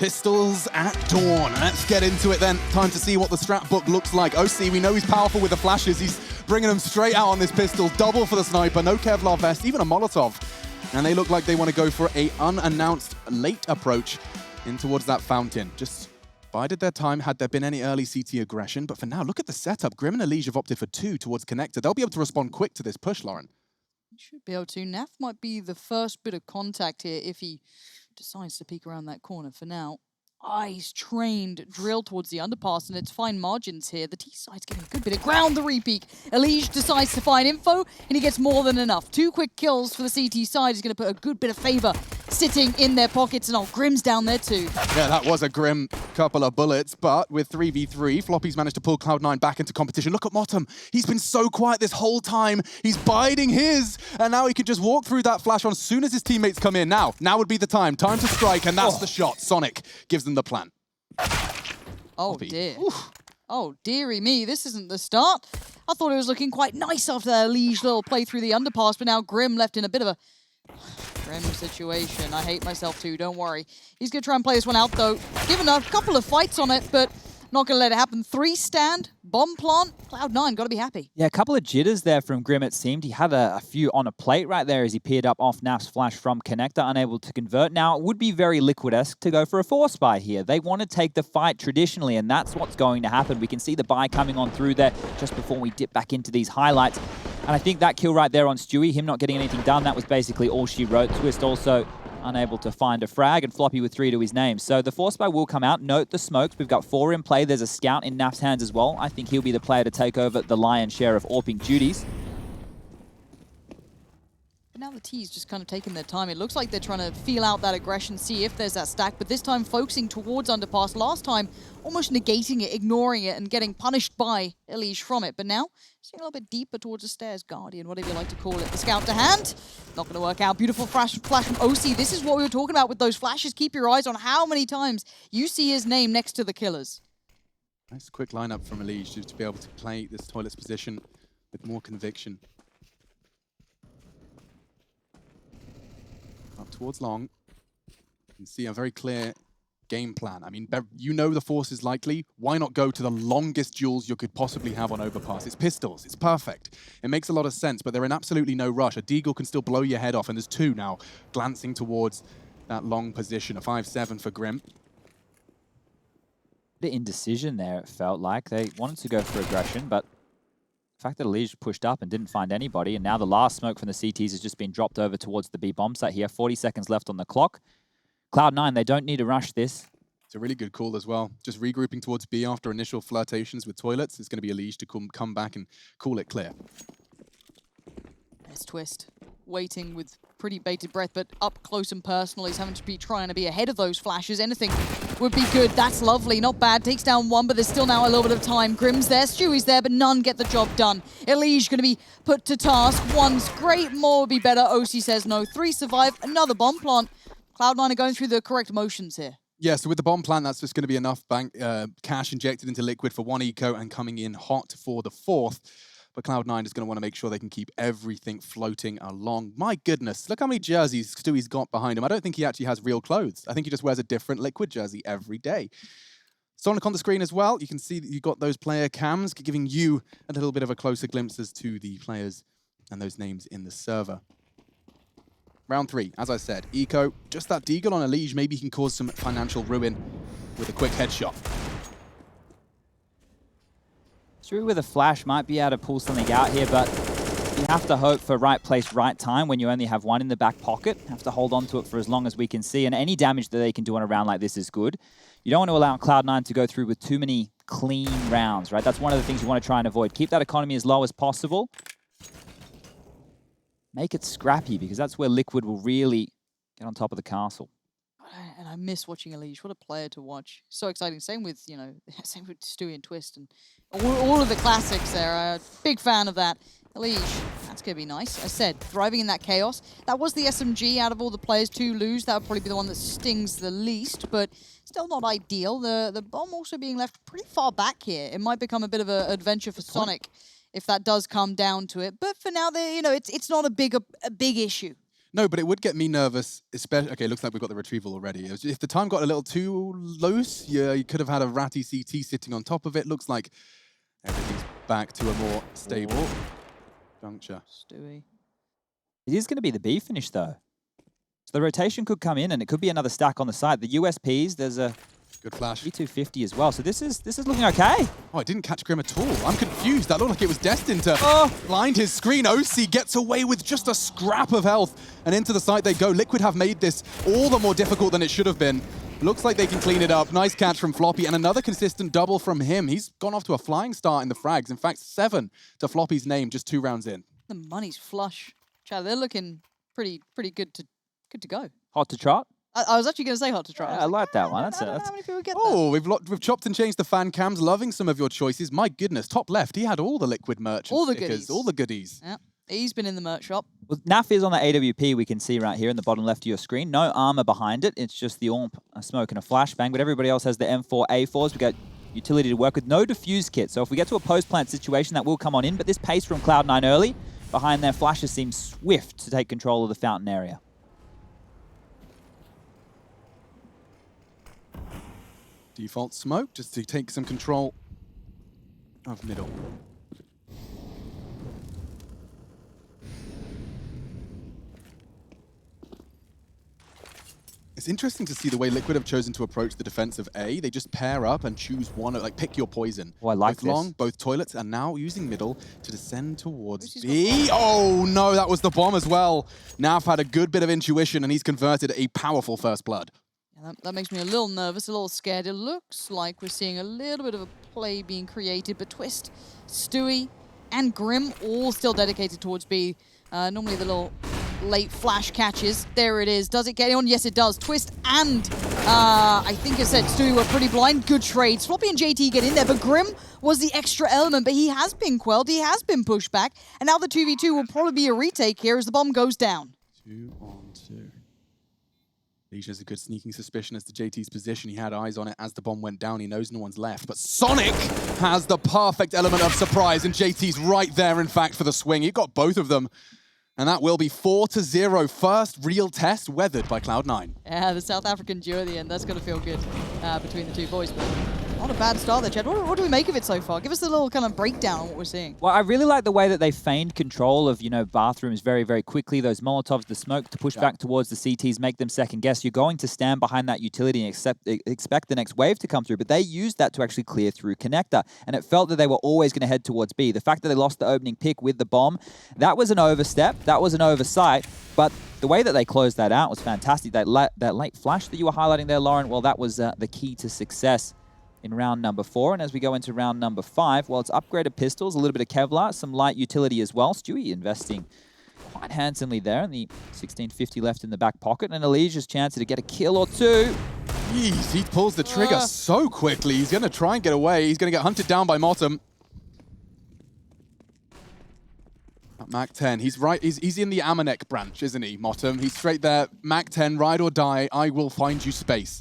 Pistols at dawn. Let's get into it then. Time to see what the strat book looks like. OC, we know he's powerful with the flashes. He's bringing them straight out on this pistol. Double for the sniper, no Kevlar vest, even a Molotov. And they look like they want to go for a unannounced late approach in towards that fountain. Just bided their time had there been any early CT aggression. But for now, look at the setup. Grim and Elige have opted for 2 towards connector. They'll be able to respond quick to this push, Lauren. Should be able to. Naf might be the first bit of contact here if he decides to peek around that corner. For now, eyes trained, drilled towards the underpass, and it's fine margins here. The T side's getting a good bit of ground, the repeak. Elige decides to find info, and he gets more than enough. 2 quick kills for the CT side is going to put a good bit of favor sitting in their pockets, and Grim's down there too. Yeah, that was a grim couple of bullets, but with 3v3, Floppy's managed to pull Cloud9 back into competition. Look at Motum. He's been so quiet this whole time. He's biding his, and now he can just walk through that flash on as soon as his teammates come in. Now would be the time. Time to strike, and that's the shot. Sonic gives them the plan. Oh, Floppy. dear. Oof. Oh, dearie me, this isn't the start. I thought it was looking quite nice after that Elige little play through the underpass, but now Grim left in a bit of a grim situation. I hate myself too, don't worry. He's going to try and play this one out though. Given a couple of fights on it, but not going to let it happen. 3 stand, bomb plant, Cloud9, got to be happy. Yeah, a couple of jitters there from Grim, it seemed. He had a few on a plate right there as he peered up off Naf's flash from connector, unable to convert. Now, it would be very Liquid-esque to go for a 4-spy here. They want to take the fight traditionally, and that's what's going to happen. We can see the buy coming on through there just before we dip back into these highlights. And I think that kill right there on Stewie, him not getting anything done, that was basically all she wrote. Twist also unable to find a frag, and Floppy with 3 to his name. So the 4-spy will come out. Note the smokes. We've got 4 in play. There's a scout in Naf's hands as well. I think he'll be the player to take over the lion's share of AWPing duties. But now the T's just kind of taking their time. It looks like they're trying to feel out that aggression, see if there's that stack, but this time focusing towards underpass. Last time, almost negating it, ignoring it, and getting punished by Elige from it. But now, seeing a little bit deeper towards the stairs. Guardian, whatever you like to call it. The scout to hand. Not going to work out. Beautiful flash from OC. This is what we were talking about with those flashes. Keep your eyes on how many times you see his name next to the killers. Nice quick lineup from Elige to be able to play this toilets position with more conviction. Up towards long. You can see a very clear game plan. I mean, you know the force is likely. Why not go to the longest duels you could possibly have on Overpass? It's pistols. It's perfect. It makes a lot of sense, but they're in absolutely no rush. A deagle can still blow your head off, and there's 2 now glancing towards that long position. A 5-7 for Grim. Bit indecision there, it felt like. They wanted to go for aggression, but the fact that Elige pushed up and didn't find anybody, and now the last smoke from the CTs has just been dropped over towards the B bomb site here. 40 seconds left on the clock. Cloud9, they don't need to rush this. It's a really good call as well. Just regrouping towards B after initial flirtations with toilets. It's going to be Elige to come back and call it clear. There's Twist, waiting with pretty bated breath, but up close and personal. He's having to be trying to be ahead of those flashes. Anything would be good. That's lovely, not bad. Takes down 1, but there's still now a little bit of time. Grim's there, Stewie's there, but none get the job done. Elige going to be put to task. 1's great, more would be better. OC says no. 3 survive, another bomb plant. Cloud9 are going through the correct motions here. Yeah, so with the bomb plant, that's just going to be enough cash injected into Liquid for 1 eco and coming in hot for the 4th. But Cloud9 is going to want to make sure they can keep everything floating along. My goodness, look how many jerseys Stewie's got behind him. I don't think he actually has real clothes. I think he just wears a different Liquid jersey every day. Sonic on the screen as well. You can see that you've got those player cams giving you a little bit of a closer glimpse as to the players and those names in the server. Round 3, as I said, eco, just that deagle on Elige, maybe he can cause some financial ruin with a quick headshot. Stewie with a flash might be able to pull something out here, but you have to hope for right place, right time when you only have 1 in the back pocket. Have to hold on to it for as long as we can see, and any damage that they can do on a round like this is good. You don't want to allow Cloud9 to go through with too many clean rounds, right? That's one of the things you want to try and avoid. Keep that economy as low as possible. Make it scrappy, because that's where Liquid will really get on top of the castle. And I miss watching Elige. What a player to watch. So exciting. Same with, same with Stewie and Twist and all of the classics there. Big fan of that. Elige, that's going to be nice. I said, thriving in that chaos. That was the SMG out of all the players to lose. That would probably be the one that stings the least, but still not ideal. The bomb also being left pretty far back here. It might become a bit of an adventure for Sonic if that does come down to it. But for now, it's not a big issue. No, but it would get me nervous, especially... Okay, looks like we've got the retrieval already. If the time got a little too loose, yeah, you could have had a ratty CT sitting on top of it. Looks like everything's back to a more stable juncture. Stewie. It is going to be the B finish, though. So the rotation could come in, and it could be another stack on the side. The USPs, there's a good flash. B250 as well. So this is looking okay. Oh, I didn't catch Grim at all. I'm confused. That looked like it was destined to blind his screen. OC gets away with just a scrap of health, and into the site they go. Liquid have made this all the more difficult than it should have been. Looks like they can clean it up. Nice catch from Floppy, and another consistent double from him. He's gone off to a flying start in the frags. In fact, 7 to Floppy's name just 2 rounds in. The money's flush. Chad, they're looking pretty good to go. Hot to trot. I was actually going to say hot to try. I like that one. That's how many people get we've chopped and changed the fan cams. Loving some of your choices. My goodness, top left, he had all the Liquid merch. All the stickers, goodies. all the goodies. Yeah, he's been in the merch shop. Well, NAF is on the AWP, we can see right here in the bottom left of your screen. No armor behind it. It's just the AWP, a smoke and a flashbang, but everybody else has the M4A4s. We got utility to work with. No defuse kit. So if we get to a post-plant situation, that will come on in, but this pace from Cloud9 early behind their flashes seems swift to take control of the fountain area. Default smoke, just to take some control of middle. It's interesting to see the way Liquid have chosen to approach the defense of A. They just pair up and choose one, like pick your poison. Oh, I like both long, this. both toilets, and now using middle to descend towards B. Oh no, that was the bomb as well. Naf had a good bit of intuition and he's converted a powerful first blood. That makes me a little nervous, a little scared. It looks like we're seeing a little bit of a play being created, but Twist, Stewie, and Grim all still dedicated towards B. Normally the little late flash catches. There it is. Does it get on? Yes, it does. Twist and I think I said Stewie were pretty blind. Good trades. Floppy and JT get in there, but Grim was the extra element, but he has been quelled. He has been pushed back, and now the 2v2 will probably be a retake here as the bomb goes down. 2 on 2. Leisha has a good sneaking suspicion as to JT's position. He had eyes on it as the bomb went down. He knows no one's left. But Sonic has the perfect element of surprise, and JT's right there, in fact, for the swing. He got both of them. And that will be 4-0. First real test weathered by Cloud9. Yeah, the South African duo at the end. That's going to feel good between the two boys. But not a bad start there, Chad. What do we make of it so far? Give us a little kind of breakdown on what we're seeing. Well, I really like the way that they feigned control of, bathrooms very, very quickly. Those Molotovs, the smoke to push back towards the CTs, make them second guess. You're going to stand behind that utility and expect the next wave to come through. But they used that to actually clear through connector. And it felt that they were always going to head towards B. The fact that they lost the opening pick with the bomb, that was an overstep. That was an oversight. But the way that they closed that out was fantastic. That late flash that you were highlighting there, Lauren, well, that was the key to success in round number 4. And as we go into round number 5, well, it's upgraded pistols, a little bit of Kevlar, some light utility as well. Stewie investing quite handsomely there, and the 1650 left in the back pocket, and Elijah's chance to get a kill or two. Jeez, he pulls the trigger so quickly. He's going to try and get away. He's going to get hunted down by Motum. At Mac 10, he's right. He's in the Amanek branch, isn't he, Motum? He's straight there. Mac 10, ride or die. I will find you space.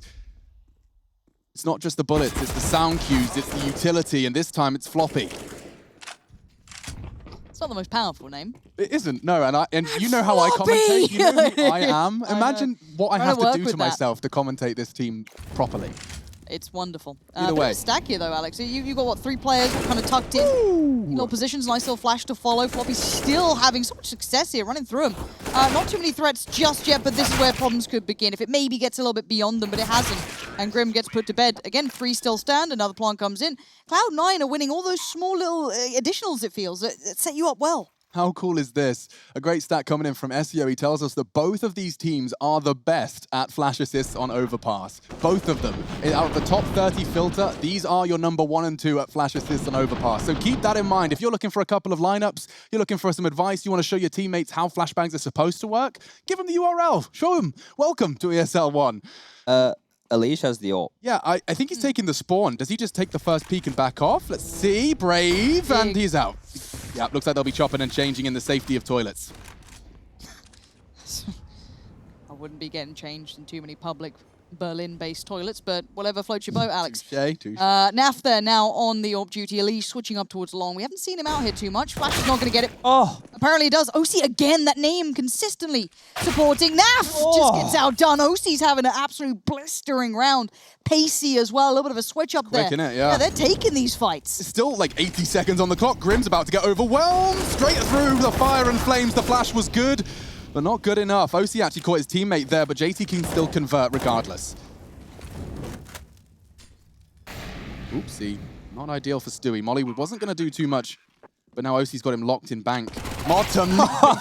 It's not just the bullets, it's the sound cues, it's the utility, and this time it's Floppy. It's not the most powerful name. It isn't, no, and you know how I commentate, you know who I am. Imagine what I have to do to myself to commentate this team properly. It's wonderful. Either way. Stack here though, Alex. You've got, what, 3 players kind of tucked in? Little positions, nice little flash to follow. Floppy's still having so much success here, running through them. Not too many threats just yet, but this is where problems could begin. If it maybe gets a little bit beyond them, but it hasn't. And Grim gets put to bed. Again, 3 still stand, another plant comes in. Cloud9 are winning all those small little additionals, it feels, that set you up well. How cool is this? A great stat coming in from SEO. He tells us that both of these teams are the best at flash assists on Overpass. Both of them. Out of the top 30 filter, these are your number 1 and 2 at flash assists on Overpass. So keep that in mind. If you're looking for a couple of lineups, you're looking for some advice, you want to show your teammates how flashbangs are supposed to work, give them the URL. Show them. Welcome to ESL One. Elish has the AWP. Yeah, I think he's taking the spawn. Does he just take the first peek and back off? Let's see. Brave, and he's out. Yeah, looks like they'll be chopping and changing in the safety of toilets. I wouldn't be getting changed in too many public Berlin-based toilets, but whatever floats your boat, Alex. Touche. Naf there now on the AWP duty. Elise switching up towards long. We haven't seen him out here too much. Flash is not going to get it. Oh, Apparently it does. OC again, that name consistently supporting. Naf just gets outdone. OC's having an absolute blistering round. Pacey as well, a little bit of a switch up there. Quick, innit? Yeah. They're taking these fights. It's still like 80 seconds on the clock. Grim's about to get overwhelmed. Straight through the fire and flames. The flash was good, but not good enough. OC actually caught his teammate there, but JT can still convert regardless. Oopsie. Not ideal for Stewie. Molly wasn't going to do too much, but now OC's got him locked in bank. Motum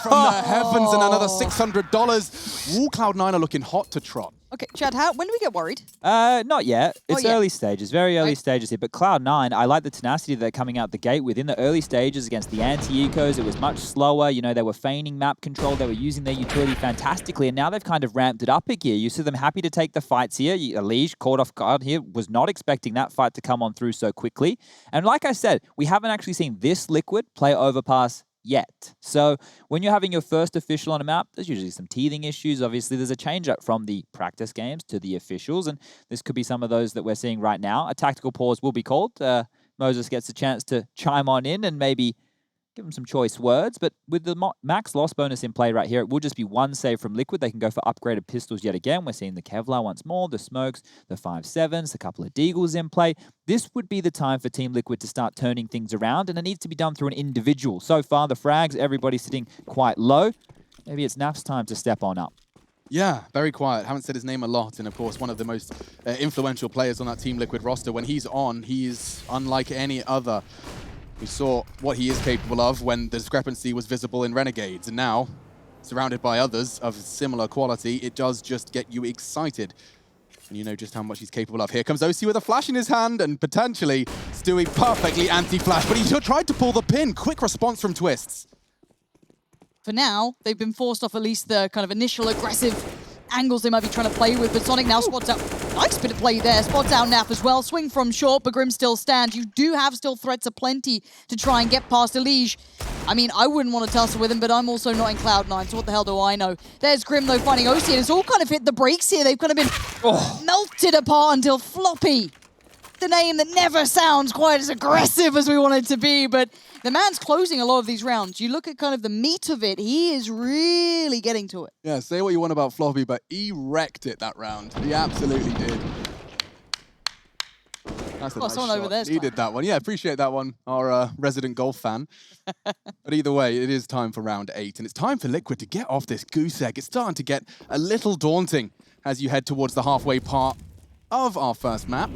from the heavens and another $600. Ooh, Cloud9 are looking hot to trot. Okay, Chad, when do we get worried? not yet. It's yet. early stages, very early Right. stages here. But Cloud9, I like the tenacity that they're coming out the gate with. In the early stages against the anti-ecos, it was much slower. You know, they were feigning map control. They were using their utility fantastically. And now they've kind of ramped it up a gear. You see them happy to take the fights here. Elige caught off guard here. Was not expecting that fight to come on through so quickly. And like I said, we haven't actually seen this Liquid play Overpass yet. So when you're having your first official on a map, there's usually some teething issues. Obviously, there's a change up from the practice games to the officials, and this could be some of those that we're seeing right now. A tactical pause will be called. Moses gets a chance to chime on in and maybe give him some choice words, but with the max loss bonus in play right here, it will just be one save from Liquid. They can go for upgraded pistols yet again. We're seeing the Kevlar once more, the smokes, the 5.7s, a couple of Deagles in play. This would be the time for Team Liquid to start turning things around, and it needs to be done through an individual. So far, the frags, everybody's sitting quite low. Maybe it's Naf's time to step on up. Yeah, very quiet. Haven't said his name a lot, and of course, one of the most influential players on that Team Liquid roster. When he's on, he's unlike any other. We saw what he is capable of when the discrepancy was visible in Renegades, and now, surrounded by others of similar quality, it does just get you excited. And you know just how much he's capable of. Here comes OC with a flash in his hand, and potentially Stewie perfectly anti-flash, but he tried to pull the pin. Quick response from Twists. For now, they've been forced off at least the kind of initial aggressive angles they might be trying to play with, but Sonic now spots out. Nice bit of play there. Spots out Naf as well. Swing from short, but Grim still stands. You do have still threats aplenty to try and get past Elige. I mean, I wouldn't want to tussle with him, but I'm also not in Cloud9, so what the hell do I know? There's Grim, though, finding OC, and it's all kind of hit the brakes here. They've kind of been melted apart until Floppy, the name that never sounds quite as aggressive as we want it to be, but the man's closing a lot of these rounds. You look at kind of the meat of it, he is really getting to it. Yeah, say what you want about Floppy, but he wrecked it that round. He absolutely did. That's a nice someone shot. over there's Needed that one. Yeah, appreciate that one, our resident golf fan. But either way, it is time for round 8, and it's time for Liquid to get off this goose egg. It's starting to get a little daunting as you head towards the halfway part of our first map.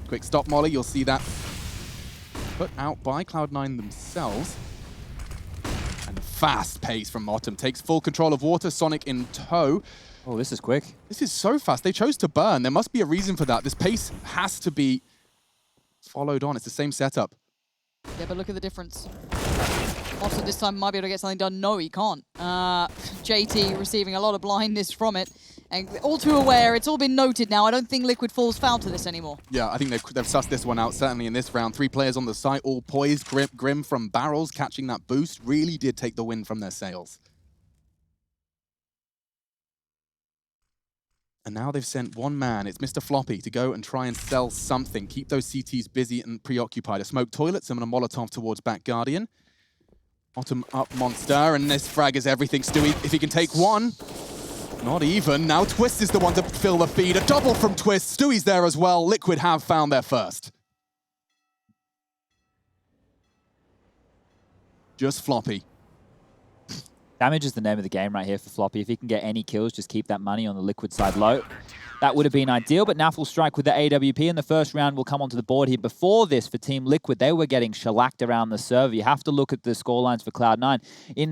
Quick stop, Molly. You'll see that put out by Cloud9 themselves. And fast pace from Motum. Takes full control of water. Sonic in tow. Oh, this is quick. This is so fast. They chose to burn. There must be a reason for that. This pace has to be followed on. It's the same setup. Yeah, but look at the difference. Also, this time might be able to get something done. No, he can't. JT receiving a lot of blindness from it. And all too aware, it's all been noted now. I don't think Liquid falls foul to this anymore. Yeah, I think they've sussed this one out, certainly in this round. 3 players on the site, all poised. Grim from barrels, catching that boost, really did take the wind from their sails. And now they've sent one man, it's Mr. Floppy, to go and try and sell something. Keep those CTs busy and preoccupied. A smoke toilet, summon a Molotov towards back Guardian. Bottom up monster, and this frag is everything. Stewie, if he can take one. Not even. Now Twist is the one to fill the feed. A double from Twist. Stewie's there as well. Liquid have found their first. Just Floppy. Damage is the name of the game right here for Floppy. If he can get any kills, just keep that money on the Liquid side low. That would have been ideal, but Naf will strike with the AWP, and the first round will come onto the board here. Before this, for Team Liquid, they were getting shellacked around the server. You have to look at the scorelines for Cloud9. In,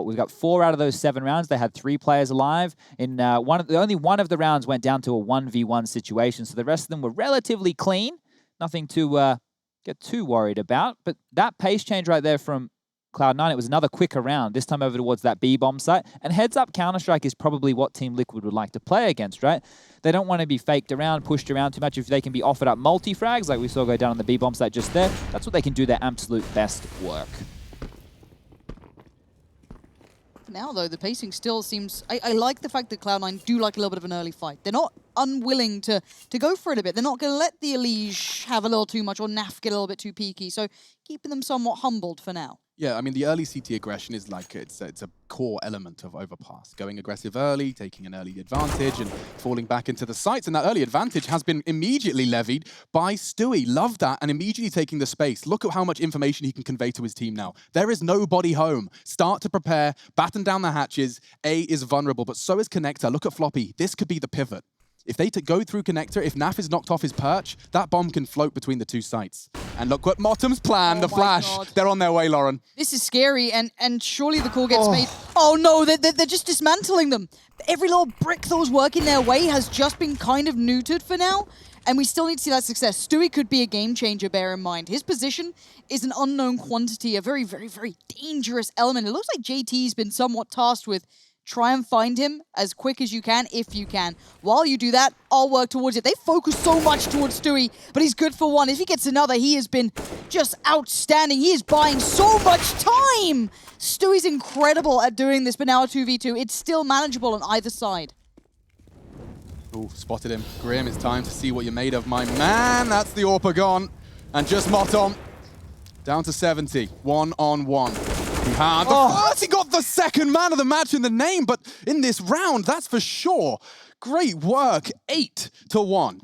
we've got 4 out of those 7 rounds. They had 3 players alive. In only one of the rounds went down to a 1v1 situation, so the rest of them were relatively clean. Nothing to get too worried about, but that pace change right there from Cloud9, it was another quicker round, this time over towards that B-bomb site. And heads-up Counter-Strike is probably what Team Liquid would like to play against, right? They don't want to be faked around, pushed around too much. If they can be offered up multi-frags, like we saw go down on the B-bomb site just there, that's what they can do their absolute best work. now, though, the pacing still seems... I like the fact that Cloud9 do like a little bit of an early fight. They're not unwilling to go for it a bit. They're not going to let the Elige have a little too much or Naf get a little bit too peaky. So keeping them somewhat humbled for now. Yeah, I mean, the early CT aggression is like, it's a core element of Overpass. Going aggressive early, taking an early advantage, and falling back into the sites. And that early advantage has been immediately levied by Stewie. Love that, and immediately taking the space. Look at how much information he can convey to his team now. There is nobody home. Start to prepare, batten down the hatches. A is vulnerable, but so is Connector. Look at Floppy. This could be the pivot. If they go through Connector, if Naf is knocked off his perch, that bomb can float between the two sites. And look what Motum's plan, the flash. God. They're on their way, Lauren. This is scary, and surely the call gets made. Oh no, they're just dismantling them. Every little brick that was working their way has just been kind of neutered for now, and we still need to see that success. Stewie could be a game changer, bear in mind. His position is an unknown quantity, a very, very, very dangerous element. It looks like JT's been somewhat tasked with try and find him as quick as you can, if you can. While you do that, I'll work towards it. They focus so much towards Stewie, but he's good for one. If he gets another, he has been just outstanding. He is buying so much time. Stewie's incredible at doing this, but now a 2v2. It's still manageable on either side. Oh, spotted him. Grim, it's time to see what you're made of, my man. That's the AWP gone. And just Motom down to 70. 1-on-1. He had first, he got the second man of the match in the name, but in this round, that's for sure. Great work, 8-1.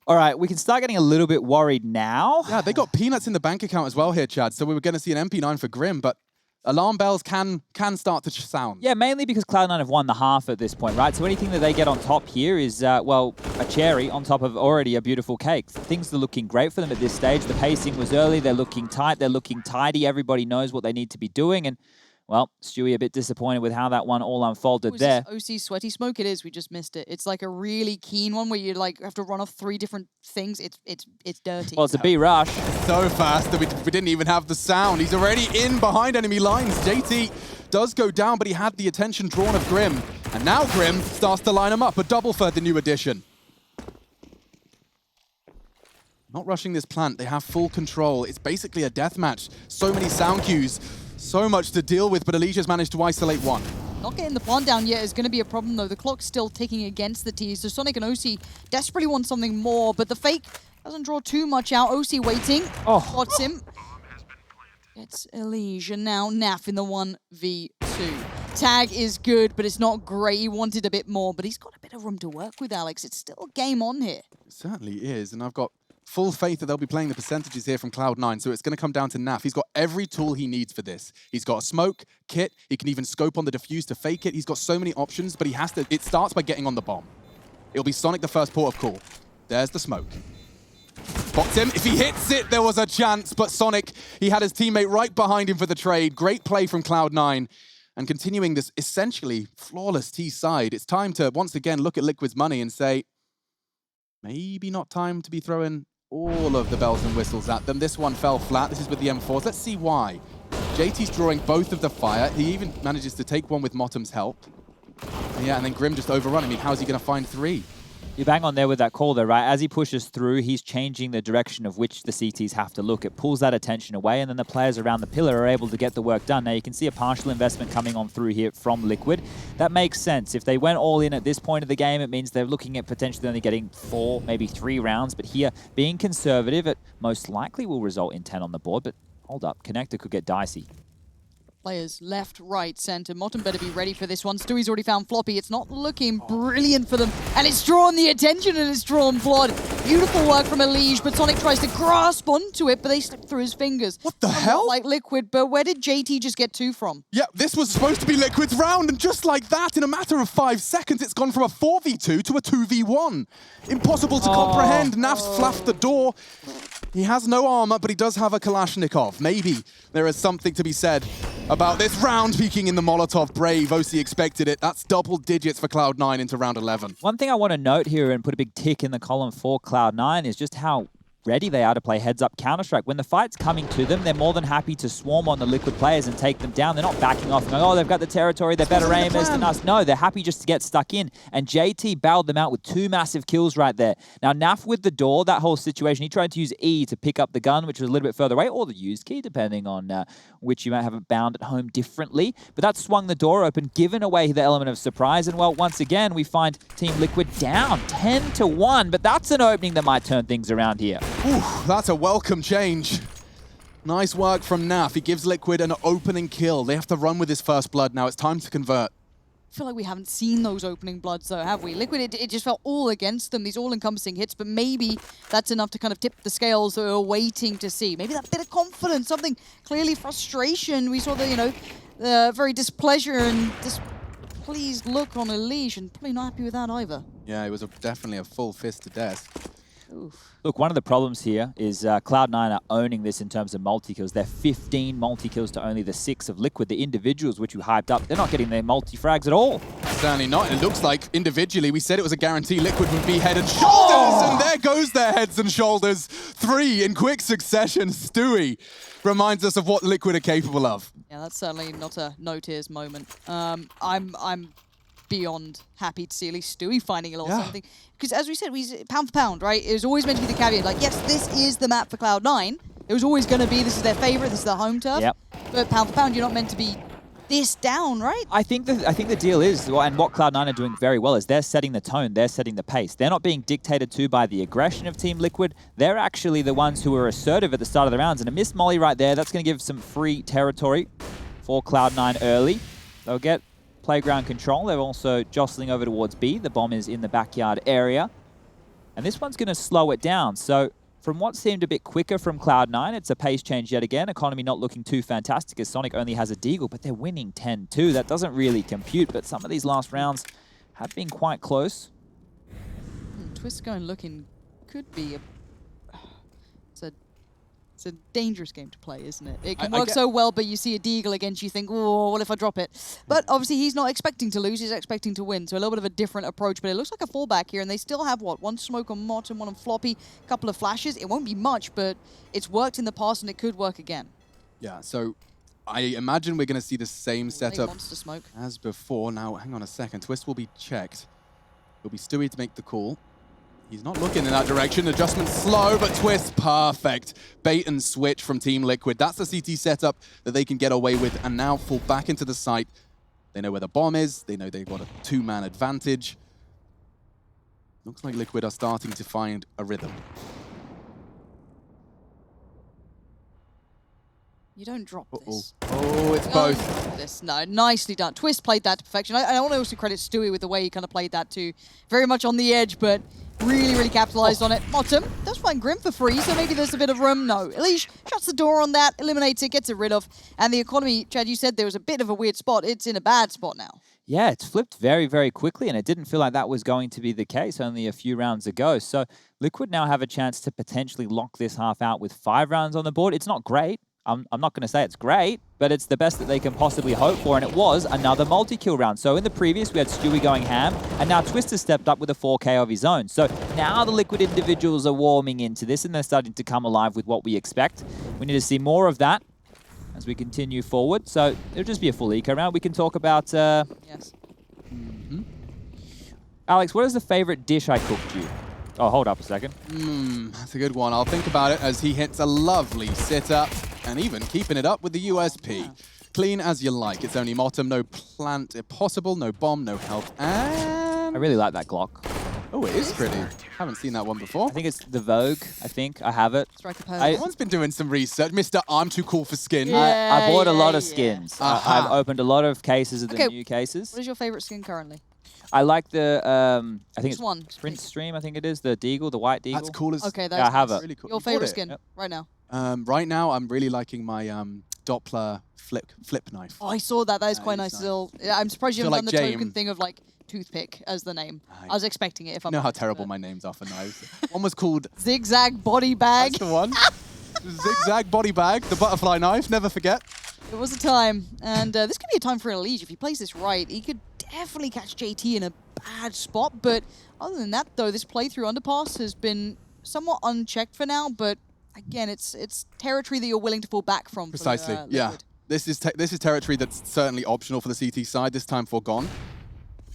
All right, we can start getting a little bit worried now. Yeah, they got peanuts in the bank account as well here, Chad. So we were going to see an MP9 for Grim, but alarm bells can start to sound. Yeah, mainly because Cloud9 have won the half at this point, right? So anything that they get on top here is, well, a cherry on top of already a beautiful cake. Things are looking great for them at this stage. The pacing was early. They're looking tight. They're looking tidy. Everybody knows what they need to be doing. And, well, Stewie a bit disappointed with how that one all unfolded there. OC Sweaty Smoke it is. We just missed it. It's like a really keen one where you like have to run off 3 different things. It's dirty. Well, it's a B rush. So fast that we didn't even have the sound. He's already in behind enemy lines. JT does go down, but he had the attention drawn of Grim. And now Grim starts to line him up. A double for the new addition. Not rushing this plant. They have full control. It's basically a deathmatch. So many sound cues. So much to deal with, but Alicia's managed to isolate one. Not getting the plant down yet is going to be a problem, though. The clock's still ticking against the T, so Sonic and OC desperately want something more, but the fake doesn't draw too much out. OC waiting. Spots him. It's Elige, and now Naf in the 1v2. Tag is good, but it's not great. He wanted a bit more, but he's got a bit of room to work with, Alex. It's still game on here. It certainly is, and I've got full faith that they'll be playing the percentages here from Cloud9, so it's going to come down to Naf. He's got every tool he needs for this. He's got a smoke, kit, he can even scope on the defuse to fake it. He's got so many options, but he has to. It starts by getting on the bomb. It'll be Sonic the first port of call. There's the smoke. Spots him. If he hits it, there was a chance, but Sonic, he had his teammate right behind him for the trade. Great play from Cloud9. And continuing this essentially flawless T side, it's time to once again look at Liquid's money and say, maybe not time to be throwing all of the bells and whistles at them. This one fell flat. This is with the M4s. Let's see why. JT's drawing both of the fire. He even manages to take one with Motum's help. Yeah, and then Grim just overrun. I mean, how's he going to find 3? You bang on there with that call, though, right? As he pushes through, he's changing the direction of which the CTs have to look. It pulls that attention away, and then the players around the pillar are able to get the work done. Now, you can see a partial investment coming on through here from Liquid. That makes sense. If they went all in at this point of the game, it means they're looking at potentially only getting 4, maybe 3 rounds. But here, being conservative, it most likely will result in 10 on the board. But hold up, Connector could get dicey. Players left, right, center. Motum better be ready for this one. Stewie's already found Floppy. It's not looking brilliant for them. And it's drawn the attention and it's drawn blood. Beautiful work from Elige, but Sonic tries to grasp onto it, but they slip through his fingers. What the hell? Like Liquid, but where did JT just get 2 from? Yeah, this was supposed to be Liquid's round, and just like that, in a matter of 5 seconds, it's gone from a 4v2 to a 2v1. Impossible to comprehend. Naf's flapped the door. He has no armor, but he does have a Kalashnikov. Maybe there is something to be said about this round peaking in the Molotov. Brave, OC expected it. That's double digits for Cloud9 into round 11. One thing I want to note here and put a big tick in the column for Cloud9 is just how ready they are to play heads-up Counter-Strike. When the fight's coming to them, they're more than happy to swarm on the Liquid players and take them down. They're not backing off and going, oh, they've got the territory, they're better aimers than us. No, they're happy just to get stuck in. And JT bailed them out with 2 massive kills right there. Now, Naf with the door, that whole situation, he tried to use E to pick up the gun, which was a little bit further away, or the used key, depending on which you might have it bound at home differently. But that swung the door open, giving away the element of surprise. And, well, once again, we find Team Liquid down 10-1. But that's an opening that might turn things around here. Ooh, that's a welcome change. Nice work from Naf. He gives Liquid an opening kill. They have to run with his first blood now. It's time to convert. I feel like we haven't seen those opening bloods, though, have we? Liquid, it just felt all against them, these all-encompassing hits, but maybe that's enough to kind of tip the scales that we're waiting to see. Maybe that bit of confidence, something clearly frustration. We saw the, you know, the very displeasure and displeased look on Elish, and probably not happy with that either. Yeah, it was definitely a full fist to death. Oof. Look, one of the problems here is Cloud9 are owning this in terms of multi-kills. They're 15 multi-kills to only the 6 of Liquid. The individuals, which you hyped up, they're not getting their multi-frags at all. Certainly not. It looks like individually, we said it was a guarantee Liquid would be head and shoulders, and there goes their heads and shoulders. 3 in quick succession. Stewie reminds us of what Liquid are capable of. Yeah, that's certainly not a no tears moment. I'm beyond happy to see at least Stewie finding a little something. Because as we said, pound for pound, right? It was always meant to be the caveat. Like, yes, this is the map for Cloud9. It was always going to be, this is their favorite, this is their home turf. Yep. But pound for pound, you're not meant to be this down, right? I think the deal is, and what Cloud9 are doing very well, is they're setting the tone, they're setting the pace. They're not being dictated to by the aggression of Team Liquid. They're actually the ones who are assertive at the start of the rounds. And a missed molly right there, that's going to give some free territory for Cloud9 early. They'll get playground control. They're also jostling over towards B. The bomb is in the backyard area. And this one's going to slow it down. So from what seemed a bit quicker from Cloud9, it's a pace change yet again. Economy not looking too fantastic as Sonic only has a deagle, but they're winning 10-2. That doesn't really compute, but some of these last rounds have been quite close. Twist going looking could be it's a dangerous game to play, isn't it? It can work so well, but you see a deagle against you, think, oh, what if I drop it? But obviously he's not expecting to lose, he's expecting to win. So a little bit of a different approach, but it looks like a fallback here, and they still have, what, 1 smoke on Mott and 1 on Floppy, a couple of flashes. It won't be much, but it's worked in the past, and it could work again. Yeah, so I imagine we're going to see the same setup monster smoke as before. Now, hang on a second. Twist will be checked. It'll be Stewie to make the call. He's not looking in that direction. Adjustment slow, but Twist perfect. Bait and switch from Team Liquid. That's the CT setup that they can get away with and now fall back into the site. They know where the bomb is. They know they've got a 2-man advantage. Looks like Liquid are starting to find a rhythm. You don't drop this. Oh, it's both. This. No, nicely done. Twist played that to perfection. I want to also credit Stewie with the way he kind of played that too. Very much on the edge, but really, really capitalized on it. Motum does find Grim for free, so maybe there's a bit of room. No, Elish shuts the door on that, eliminates it, gets it rid of. And the economy, Chad, you said there was a bit of a weird spot. It's in a bad spot now. Yeah, it's flipped very, very quickly, and it didn't feel like that was going to be the case only a few rounds ago. So Liquid now have a chance to potentially lock this half out with 5 rounds on the board. It's not great. I'm not going to say it's great, but it's the best that they can possibly hope for, and it was another multi-kill round. So in the previous, we had Stewie going ham, and now Twist has stepped up with a 4K of his own. So now the Liquid individuals are warming into this, and they're starting to come alive with what we expect. We need to see more of that as we continue forward. So it'll just be a full eco round. We can talk about... Yes. Alex, what is the favorite dish I cooked you? Oh, hold up a second. That's a good one. I'll think about it as he hits a lovely sit-up and even keeping it up with the USP. Yeah. Clean as you like. It's only Motum, no plant if possible, no bomb, no health, and... I really like that Glock. Oh, it is pretty. Haven't seen that one before. I think it's the Vogue, I think. I have it. Everyone's been doing some research. Mr. I'm too cool for skin. Yeah, I bought a lot of skins. I've opened a lot of cases of the new cases. What is your favorite skin currently? I like the, I think it's one. Sprint Stream, I think it is, the Deagle, the white Deagle. That's cool as... Okay, that's I have it. Really cool. Your favorite skin right now? Right now, I'm really liking my Doppler flip knife. Oh, I saw that. That is quite nice. Still, I'm surprised you haven't done the token thing of like toothpick as the name. I was expecting it. If I'm you know how terrible my names are for knives. One was called Zigzag Body Bag. That's the one. Zigzag Body Bag, the butterfly knife. Never forget. It was a time, and this could be a time for Elish. If he plays this right, he could definitely catch JT in a bad spot. But other than that, though, this playthrough Underpass has been somewhat unchecked for now, but again, it's territory that you're willing to fall back from. Precisely, For, yeah. Liquid. This is territory that's certainly optional for the CT side, this time foregone.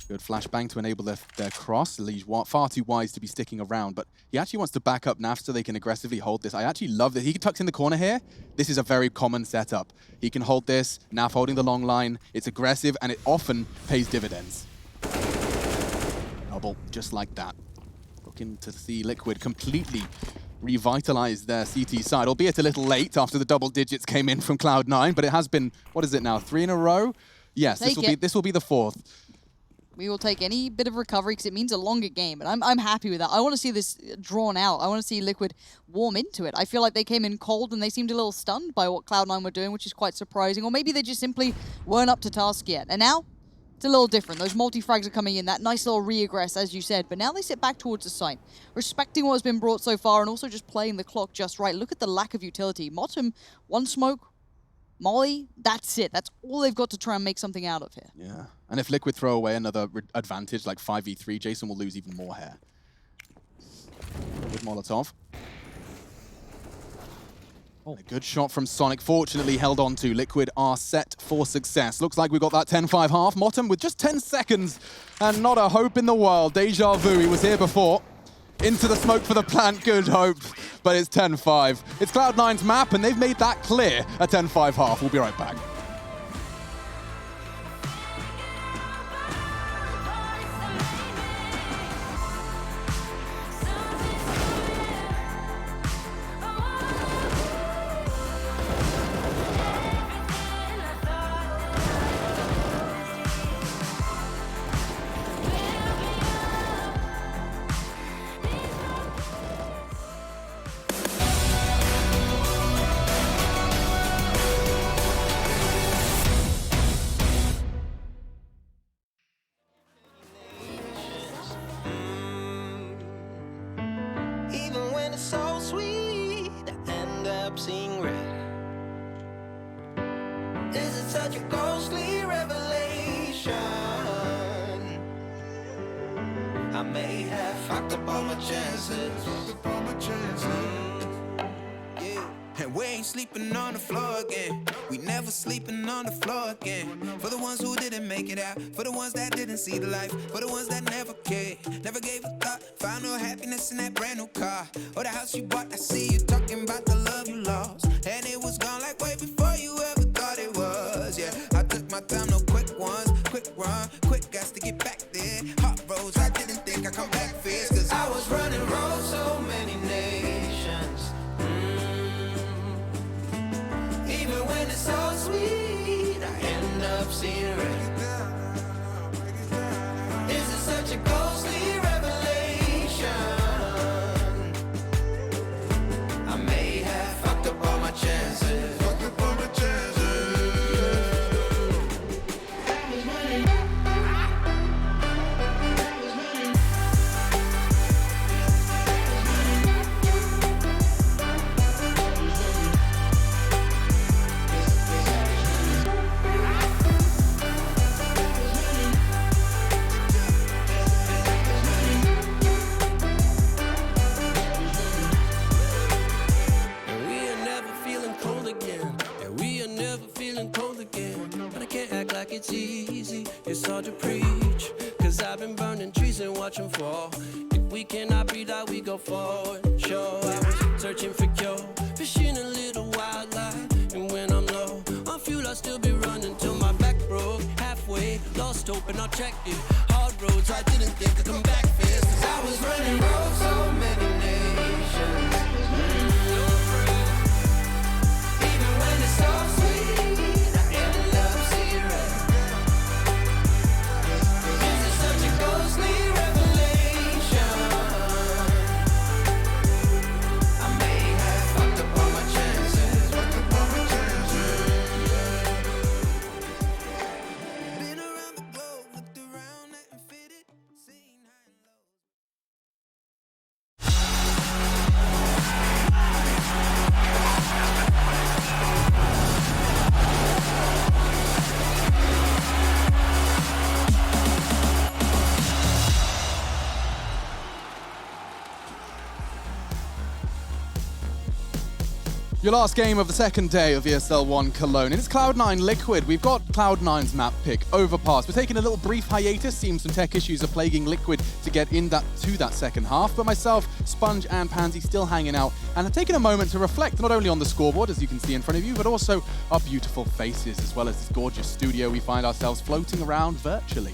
Good flashbang to enable their cross. Lige far too wise to be sticking around, but he actually wants to back up Naf so they can aggressively hold this. I actually love that he tucks in the corner here. This is a very common setup. He can hold this, Naf holding the long line. It's aggressive and it often pays dividends. Double, just like that. Looking to see Liquid completely revitalize their CT side, albeit a little late after the double digits came in from Cloud9, but it has been, what is it now, 3 in a row? Yes, this will be the 4th. We will take any bit of recovery because it means a longer game, and I'm happy with that. I want to see this drawn out. I want to see Liquid warm into it. I feel like they came in cold and they seemed a little stunned by what Cloud9 were doing, which is quite surprising. Or maybe they just simply weren't up to task yet. And now, it's a little different. Those multi-frags are coming in, that nice little re-aggress, as you said, but now they sit back towards the site, respecting what has been brought so far and also just playing the clock just right. Look at the lack of utility. Motum, one smoke, Molly, that's it. That's all they've got to try and make something out of here. Yeah, and if Liquid throw away another advantage like 5v3, Jason will lose even more hair. With Molotov. A good shot from Sonic, fortunately held on to. Liquid are set for success. Looks like we got that 10-5 half. Motum with just 10 seconds and not a hope in the world. Deja vu, he was here before. Into the smoke for the plant, good hope, but it's 10-5. It's Cloud9's map, and they've made that clear at 10-5 half. We'll be right back. I may have fucked up all my chances. And we ain't sleeping on the floor again. We never sleeping on the floor again. For the ones who didn't make it out, for the ones that didn't see the life, for the ones that never cared, never gave a thought, found no happiness in that brand new car, or the house you bought. I see you talking about the love you lost, and it was gone like way before you ever thought it was. Yeah, I took my time, no quick ones, quick run, quick gas to get back there. Hot roads, I didn't think I'd come back fierce, cause I was running roads so many nations. Even when it's so sweet, I end up seeing red. Is it such a ghostly revelation? I may have fucked up all my chances. It's easy, it's hard to preach, cause I've been burning trees and watching fall. If we cannot breathe out, we go forward. Sure, I was searching for cure, fishing a little wildlife, and when I'm low on fuel, I'll still be running till my back broke. Halfway, lost hope and I checked it. Hard roads, I didn't think I'd come back fast, cause I was running roads so many nations. Even when it's so sweet, I end up seeing red. Ghostly revelation. I may have fucked up all my chances. Been around the globe, looked around and fitted, seen high and low. Your last game of the second day of ESL One Cologne, and it's Cloud9 Liquid. We've got Cloud9's map pick, Overpass. We're taking a little brief hiatus, seeing some tech issues are plaguing Liquid to get to that second half, but myself, Sponge and Pansy still hanging out, and I've taken a moment to reflect not only on the scoreboard, as you can see in front of you, but also our beautiful faces, as well as this gorgeous studio we find ourselves floating around virtually.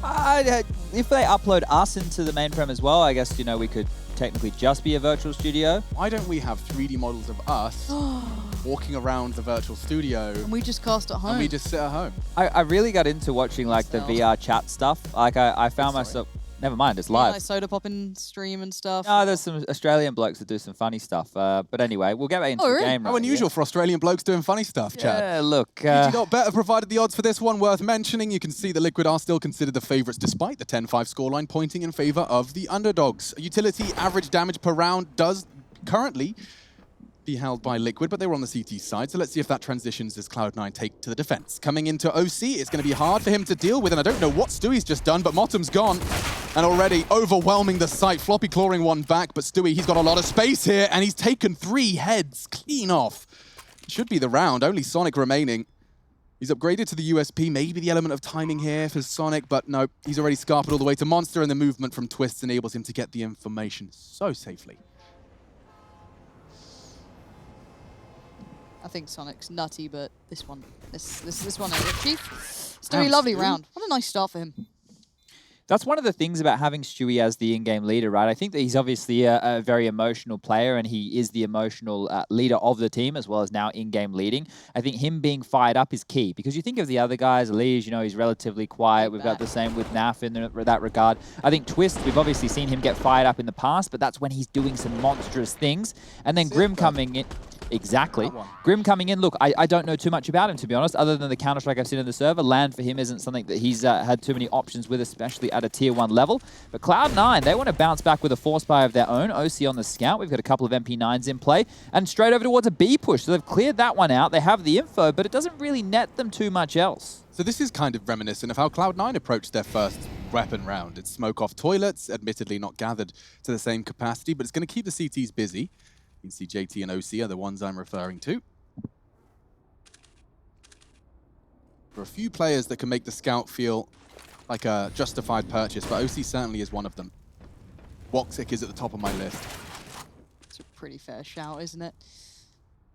If they upload us into the mainframe as well, I guess, you know, we could technically just be a virtual studio. Why don't we have 3D models of us walking around the virtual studio? And we just cast at home. And we just sit at home. I really got into watching like the VR chat stuff. Like I found myself... Never mind, it's live. Like soda popping stream and stuff. No, there's some Australian blokes that do some funny stuff. But anyway, we'll get back into the game. How unusual for Australian blokes doing funny stuff, Chad. Yeah, look. Could you not better provided the odds for this one worth mentioning? You can see that Liquid are still considered the favourites despite the 10-5 scoreline pointing in favour of the underdogs. Utility average damage per round does currently be held by Liquid, but they were on the CT side, so let's see if that transitions as Cloud9 take to the defense. Coming into OC, it's going to be hard for him to deal with, and I don't know what Stewie's just done, but Motum's gone, and already overwhelming the site. Floppy clawing one back, but Stewie, he's got a lot of space here, and he's taken 3 heads clean off. Should be the round, only Sonic remaining. He's upgraded to the USP, maybe the element of timing here for Sonic, but no, he's already scarpered all the way to Monster, and the movement from Twists enables him to get the information so safely. I think Sonic's nutty, but this one, this one, Chief. Stewie, lovely round. What a nice start for him. That's one of the things about having Stewie as the in-game leader, right? I think that he's obviously a very emotional player, and he is the emotional leader of the team, as well as now in-game leading. I think him being fired up is key, because you think of the other guys, Lige, you know, he's relatively quiet. We've got the same with Naf in that regard. I think Twist, we've obviously seen him get fired up in the past, but that's when he's doing some monstrous things. And then Grim coming in. Exactly. Grim coming in, look, I don't know too much about him, to be honest, other than the Counter-Strike I've seen in the server. Land for him isn't something that he's had too many options with, especially at a tier 1 level. But Cloud9, they want to bounce back with a force buy of their own. OC on the scout. We've got a couple of MP9s in play. And straight over towards a B push. So they've cleared that one out. They have the info, but it doesn't really net them too much else. So this is kind of reminiscent of how Cloud9 approached their first weapon round. It's smoke off toilets, admittedly not gathered to the same capacity, but it's going to keep the CTs busy. You can see JT and OC are the ones I'm referring to. There are a few players that can make the scout feel like a justified purchase, but OC certainly is one of them. Woxic is at the top of my list. It's a pretty fair shout, isn't it?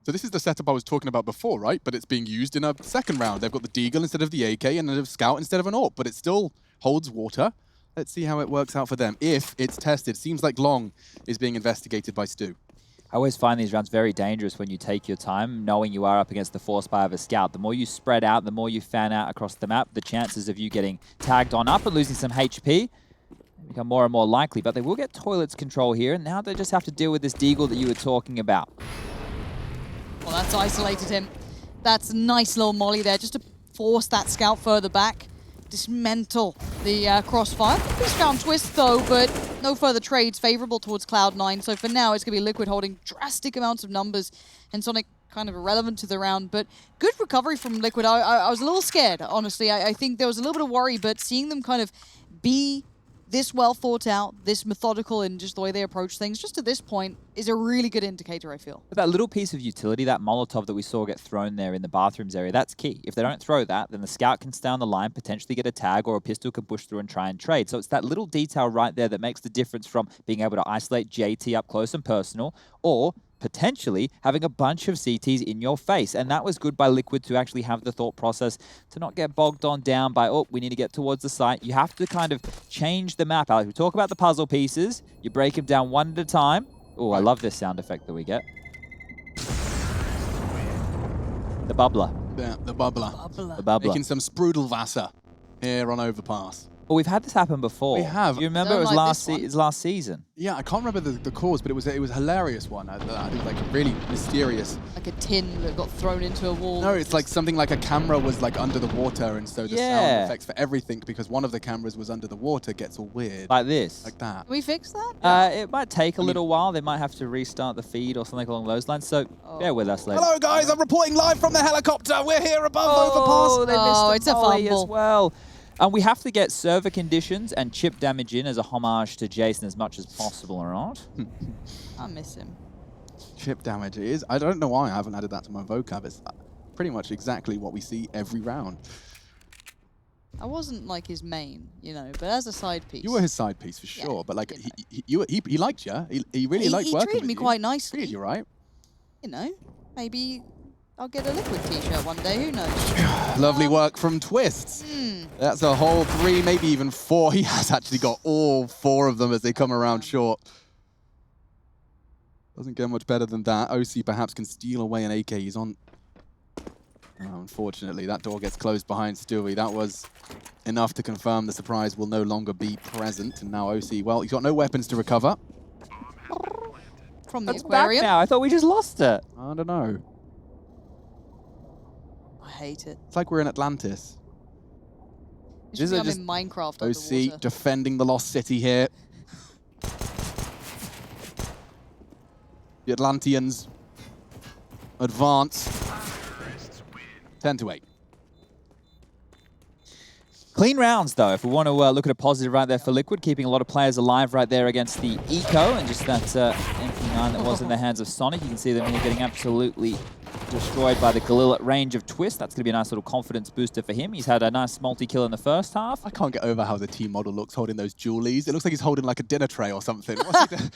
So this is the setup I was talking about before, right? But it's being used in a second round. They've got the Deagle instead of the AK and a Scout instead of an AWP, but it still holds water. Let's see how it works out for them, if it's tested. Seems like Long is being investigated by Stu. I always find these rounds very dangerous when you take your time, knowing you are up against the force buy of a scout. The more you spread out, the more you fan out across the map, the chances of you getting tagged on up and losing some HP become more and more likely. But they will get toilets control here, and now they just have to deal with this Deagle that you were talking about. Well, that's isolated him. That's a nice little molly there, just to force that scout further back. Dismantle the crossfire. He's found Twist though, but no further trades favorable towards Cloud9. So for now, it's going to be Liquid holding drastic amounts of numbers, and Sonic kind of irrelevant to the round. But good recovery from Liquid. I was a little scared, honestly. I think there was a little bit of worry, but seeing them kind of be this well thought out, this methodical in just the way they approach things, just to this point, is a really good indicator, I feel. But that little piece of utility, that Molotov that we saw get thrown there in the bathrooms area, that's key. If they don't throw that, then the scout can stay on the line, potentially get a tag, or a pistol can push through and try and trade. So it's that little detail right there that makes the difference from being able to isolate JT up close and personal, or potentially having a bunch of CTs in your face. And that was good by Liquid to actually have the thought process to not get bogged on down by, oh, we need to get towards the site. You have to kind of change the map. Alex, we talk about the puzzle pieces. You break them down one at a time. Oh, I love this sound effect that we get. The bubbler. Yeah, the bubbler. The bubbler. Making some Sprudelwasser here on Overpass. Well, we've had this happen before. We have. You remember it was last season? Yeah, I can't remember the cause, but it was a hilarious one. I think like really mysterious. Like a tin that got thrown into a wall. No, it's like something like a camera was like under the water, and so the sound effects for everything, because one of the cameras was under the water, gets all weird. Like this? Like that. Can we fix that? It might take a little while. They might have to restart the feed or something along those lines. So bear with us later. Hello guys, I'm reporting live from the helicopter. We're here above Overpass. They missed it's a volley fumble as well. And we have to get server conditions and chip damage in as a homage to Jason as much as possible, or not? I miss him. Chip damage it is. I don't know why I haven't added that to my vocab. It's pretty much exactly what we see every round. I wasn't like his main, you know, but as a side piece. You were his side piece for sure, Yeah, but like you know. he liked you. He really liked He working treated with me you. quite nicely. Treated you right. You know, maybe I'll get a Liquid t-shirt one day, who knows? Lovely work from Twists. That's a whole 3, maybe even 4. He has actually got all 4 of them as they come around short. Doesn't get much better than that. OC perhaps can steal away an AK. He's on... Oh, unfortunately, that door gets closed behind Stewie. That was enough to confirm the surprise will no longer be present. And now OC, well, he's got no weapons to recover. From the That's aquarium. back now. I thought we just lost it. I don't know. I hate it. It's like we're in Atlantis. It's These just are I'm just in Minecraft OC underwater. defending the lost city here. The Atlanteans advance 10-8. Clean rounds, though, if we want to look at a positive right there for Liquid, keeping a lot of players alive right there against the Eco, and just that MP9 that was in the hands of Sonic. You can see them here getting absolutely destroyed by the Galil at range of Twist. That's going to be a nice little confidence booster for him. He's had a nice multi-kill in the first half. I can't get over how the team model looks holding those jewelies. It looks like he's holding like a dinner tray or something. What's he doing?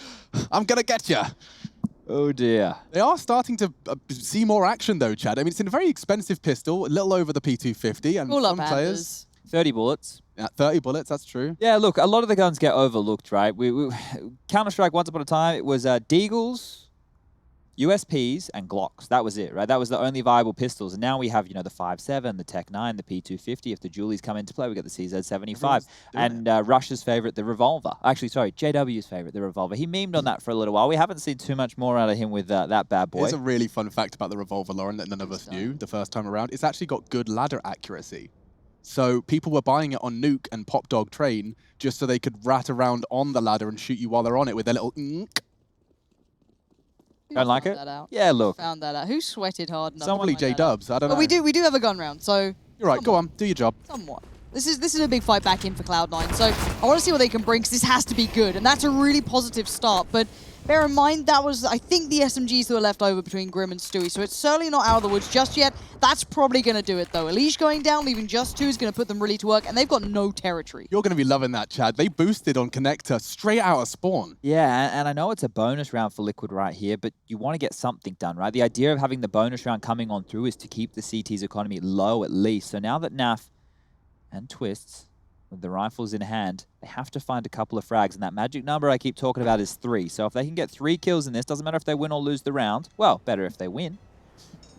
I'm going to get you. Oh, dear. They are starting to see more action, though, Chad. I mean, it's a very expensive pistol, a little over the P250, and All up some players... 30 bullets. Yeah, 30 bullets, that's true. Yeah, look, a lot of the guns get overlooked, right? Counter-Strike, once upon a time, it was Deagles, USPs, and Glocks. That was it, right? That was the only viable pistols. And now we have, you know, the 5.7, the Tech 9, the P250. If the Julies come into play, we get the CZ75. And Rush's favorite, the Revolver. Actually, sorry, JW's favorite, the Revolver. He memed on that for a little while. We haven't seen too much more out of him with that bad boy. Here's a really fun fact about the Revolver, Lauren, that none of us knew the first time around. It's actually got good ladder accuracy. So people were buying it on Nuke and Pop Dog Train just so they could rat around on the ladder and shoot you while they're on it with their little ink. Don't like it? Yeah, look. Found that out. Who sweated hard enough? Probably J-Dubs, I don't know. But we do have a gun round, so... You're right, go on, do your job. Somewhat. This is a big fight back in for Cloud9, so I want to see what they can bring, because this has to be good, and that's a really positive start, but bear in mind, that was, I think, the SMGs that were left over between Grim and Stewie, so it's certainly not out of the woods just yet. That's probably going to do it, though. Elish going down, leaving just 2 is going to put them really to work, and they've got no territory. You're going to be loving that, Chad. They boosted on Connector straight out of spawn. Yeah, and I know it's a bonus round for Liquid right here, but you want to get something done, right? The idea of having the bonus round coming on through is to keep the CT's economy low at least. So now that NAF and Twists, with the rifles in hand, they have to find a couple of frags, and that magic number I keep talking about is 3. So if they can get 3 kills in this, doesn't matter if they win or lose the round. Well, better if they win.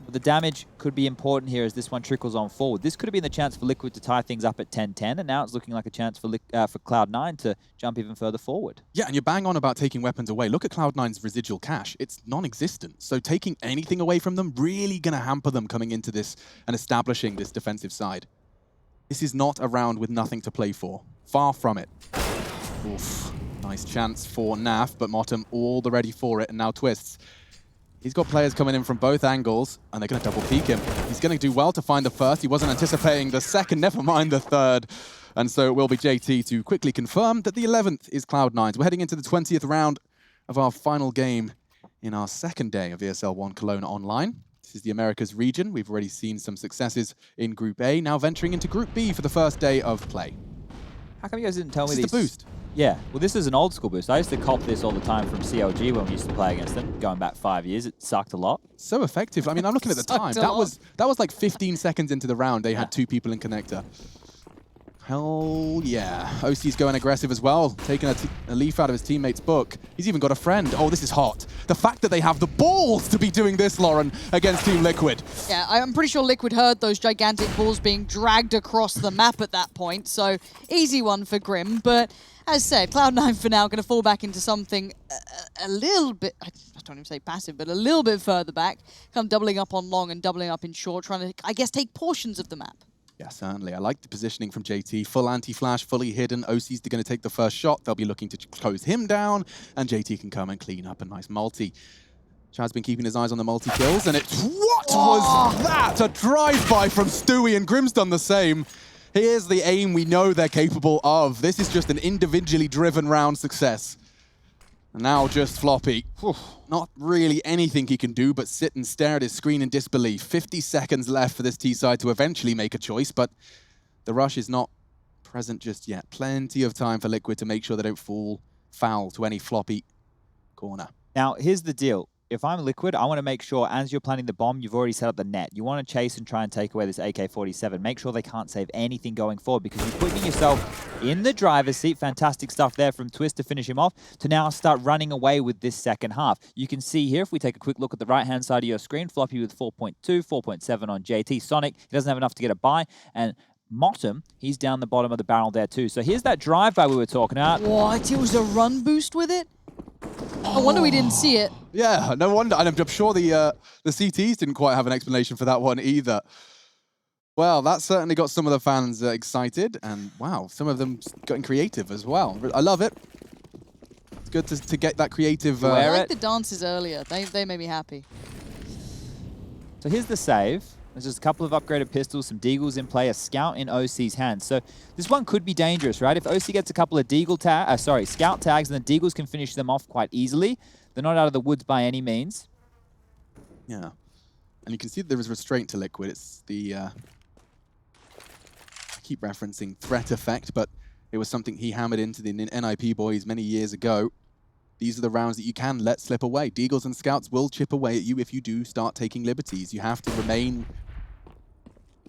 But the damage could be important here as this one trickles on forward. This could have been the chance for Liquid to tie things up at 10-10, and now it's looking like a chance for Cloud9 to jump even further forward. Yeah, and you're bang on about taking weapons away. Look at Cloud9's residual cash. It's non-existent. So taking anything away from them really going to hamper them coming into this and establishing this defensive side. This is not a round with nothing to play for. Far from it. Oof. Nice chance for Naf, but Motum all the ready for it, and now Twists. He's got players coming in from both angles, and they're going to double peek him. He's going to do well to find the first. He wasn't anticipating the second, never mind the third. And so it will be JT to quickly confirm that the 11th is Cloud9's. We're heading into the 20th round of our final game in our second day of ESL One Cologne online. This is the Americas region. We've already seen some successes in Group A, now venturing into Group B for the first day of play. How come you guys didn't tell me This is the boost. Yeah, well, this is an old school boost. I used to cop this all the time from CLG when we used to play against them, going back 5 years. It sucked a lot. So effective. I mean, I'm looking at the time. That was like 15 seconds into the round. They had 2 people in connector. Hell yeah. OC's going aggressive as well, taking a leaf out of his teammate's book. He's even got a friend. Oh, this is hot. The fact that they have the balls to be doing this, Lauren, against Team Liquid. Yeah, I'm pretty sure Liquid heard those gigantic balls being dragged across the map at that point, so easy one for Grim. But as said, Cloud9 for now going to fall back into something a little bit, I don't even say passive, but a little bit further back, kind of doubling up on long and doubling up in short, trying to, I guess, take portions of the map. Yeah, certainly. I like the positioning from JT. Full anti-flash, fully hidden. OC's going to take the first shot. They'll be looking to close him down, and JT can come and clean up a nice multi. Chad's been keeping his eyes on the multi-kills, and it's... What was that? A drive-by from Stewie, and Grim's done the same. Here's the aim we know they're capable of. This is just an individually driven round success. And now just Floppy. Whew, not really anything he can do but sit and stare at his screen in disbelief. 50 seconds left for this T-side to eventually make a choice, but the rush is not present just yet. Plenty of time for Liquid to make sure they don't fall foul to any Floppy corner. Now, here's the deal. If I'm Liquid, I want to make sure as you're planting the bomb, you've already set up the net. You want to chase and try and take away this AK-47. Make sure they can't save anything going forward because you're putting yourself in the driver's seat. Fantastic stuff there from Twist to finish him off to now start running away with this second half. You can see here, if we take a quick look at the right-hand side of your screen, Floppy with 4.2, 4.7 on JT. Sonic, he doesn't have enough to get a buy. And Motum, he's down the bottom of the barrel there too. So here's that drive-by we were talking about. What? It was a run boost with it? No wonder we didn't see it. Yeah, no wonder. And I'm sure the CTs didn't quite have an explanation for that one either. Well, that certainly got some of the fans excited. And wow, some of them getting creative as well. I love it. It's good to get that creative. I like the dances earlier. They made me happy. So here's the save. There's just a couple of upgraded pistols, some deagles in play, a scout in OC's hands. So this one could be dangerous, right? If OC gets a couple of scout tags, and the deagles can finish them off quite easily. They're not out of the woods by any means. Yeah. And you can see that there is restraint to Liquid. It's the... I keep referencing threat effect, but it was something he hammered into the NIP boys many years ago. These are the rounds that you can let slip away. Deagles and scouts will chip away at you if you do start taking liberties. You have to remain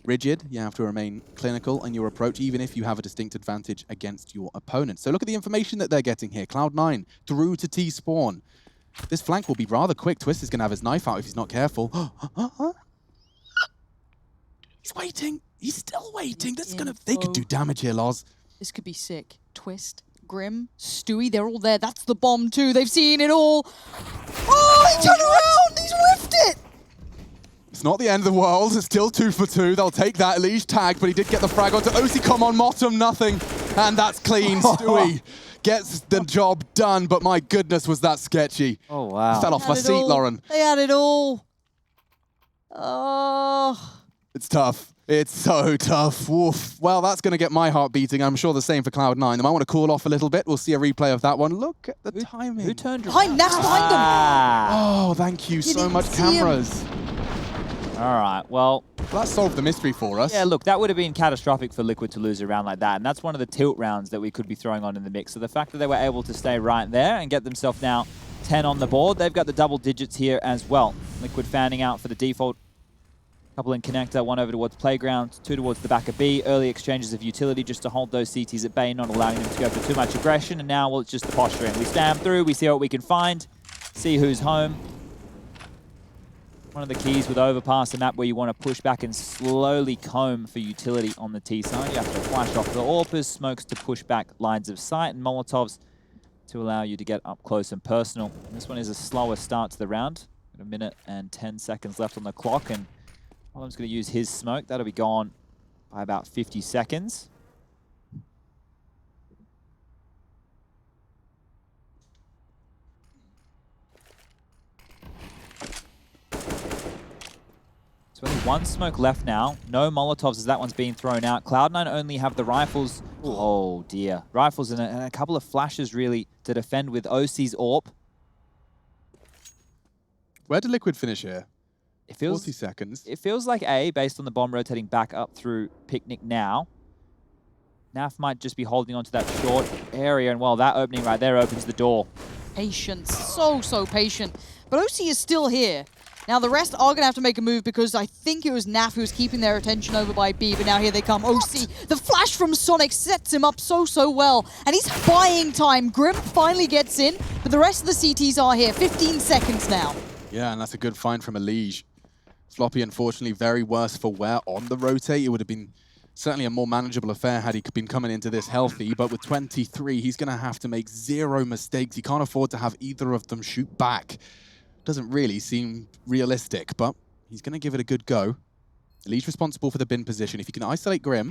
rigid, you have to remain clinical in your approach, even if you have a distinct advantage against your opponent. So look at the information that they're getting here. Cloud9 through to T-spawn. This flank will be rather quick. Twist is going to have his knife out if he's not careful. He's waiting. He's still waiting. They could do damage here, Loz. This could be sick. Twist, Grim, Stewie, they're all there. That's the bomb too. They've seen it all. Oh, he turned around. He's whiffed it. It's not the end of the world. It's still 2 for 2. They'll take that. Leash tag, but he did get the frag onto OC. Come on, Motum, nothing. And that's clean. Stewie gets the job done, but my goodness, was that sketchy. Oh, wow. Fell off my seat, Lauren. They had it all. Oh. It's tough. It's so tough. Woof. Well, that's going to get my heart beating. I'm sure the same for Cloud9. They might want to cool off a little bit. We'll see a replay of that one. Look at the timing. Who turned behind? Naf's behind them. Oh, thank you so much, cameras. All right, well... That solved the mystery for us. Yeah, look, that would have been catastrophic for Liquid to lose a round like that, and that's one of the tilt rounds that we could be throwing on in the mix. So the fact that they were able to stay right there and get themselves now 10 on the board, they've got the double digits here as well. Liquid fanning out for the default. Couple in connector, one over towards playground, 2 towards the back of B. Early exchanges of utility just to hold those CTs at bay, not allowing them to go for too much aggression. And now, well, it's just the posturing. We stand through, we see what we can find, see who's home. One of the keys with Overpass, a map where you want to push back and slowly comb for utility on the T side. You have to flash off the AWPers, smokes to push back lines of sight, and Molotovs to allow you to get up close and personal. And this one is a slower start to the round. Got 1 minute and 10 seconds left on the clock, and Olam's going to use his smoke. That'll be gone by about 50 seconds. So only 1 smoke left now. No Molotovs as that one's being thrown out. Cloud9 only have the rifles. Ooh. Oh dear. Rifles and a couple of flashes really to defend with OC's AWP. Where did Liquid finish here? It feels, 40 seconds. It feels like A, based on the bomb rotating back up through Picnic now. Naf might just be holding onto that short area, and well, that opening right there opens the door. Patience. So patient. But OC is still here. Now, the rest are going to have to make a move because I think it was Naf who was keeping their attention over by B, but now here they come. OC, the flash from Sonic sets him up so well, and he's buying time. Grim finally gets in, but the rest of the CTs are here. 15 seconds now. Yeah, and that's a good find from Elige. Floppy, unfortunately, very worse for wear on the rotate. It would have been certainly a more manageable affair had he been coming into this healthy, but with 23, he's going to have to make 0 mistakes. He can't afford to have either of them shoot back. Doesn't really seem realistic, but he's going to give it a good go. Elige responsible for the bin position. If he can isolate Grim,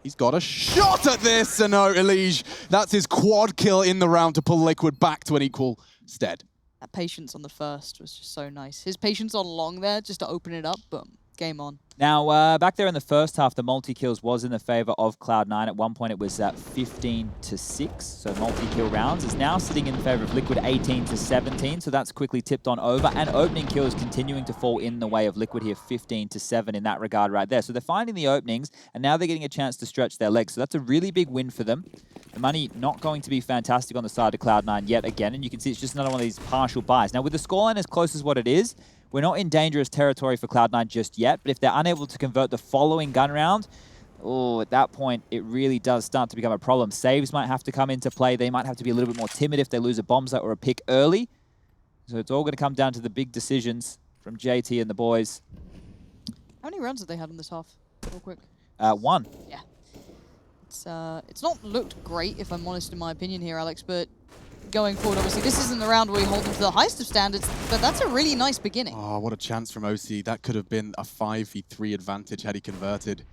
he's got a shot at this. And no, Elige, that's his quad kill in the round to pull Liquid back to an equal stead. That patience on the first was just so nice. His patience on long there, just to open it up, boom, game on. Now, back there in the first half, the multi-kills was in the favor of Cloud9. At one point, it was 15-6, so multi-kill rounds is now sitting in favor of Liquid 18-17, so that's quickly tipped on over. And opening kills continuing to fall in the way of Liquid here, 15-7 in that regard right there. So they're finding the openings, and now they're getting a chance to stretch their legs. So that's a really big win for them. The money not going to be fantastic on the side of Cloud9 yet again, and you can see it's just another one of these partial buys. Now, with the scoreline as close as what it is, we're not in dangerous territory for Cloud9 just yet, but if they're unable to convert the following gun round, oh, at that point, it really does start to become a problem. Saves might have to come into play. They might have to be a little bit more timid if they lose a bomb site or a pick early. So it's all going to come down to the big decisions from JT and the boys. How many rounds have they had in this half? Real quick. 1. Yeah. It's not looked great, if I'm honest in my opinion here, Alex, but going forward, obviously, this isn't the round where we hold them to the highest of standards, but that's a really nice beginning. Oh, what a chance from OC. That could have been a 5v3 advantage had he converted.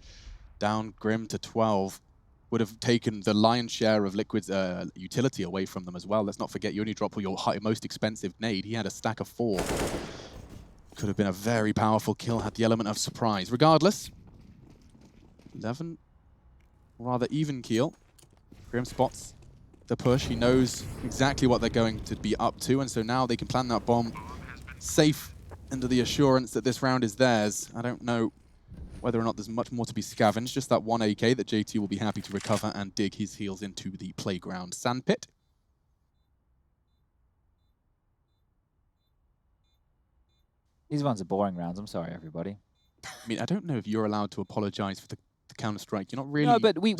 Down Grim to 12. Would have taken the lion's share of Liquid's utility away from them as well. Let's not forget, you only drop your most expensive nade. He had a stack of 4. Could have been a very powerful kill, had the element of surprise. Regardless, 11, rather even keel. Grim spots the push. He knows exactly what they're going to be up to, and so now they can plan that bomb safe under the assurance that this round is theirs. I don't know whether or not there's much more to be scavenged, just that 1 AK that JT will be happy to recover and dig his heels into the playground sandpit. These ones are boring rounds. I'm sorry, everybody. I mean, I don't know if you're allowed to apologize for the Counter-Strike. You're not really No, but we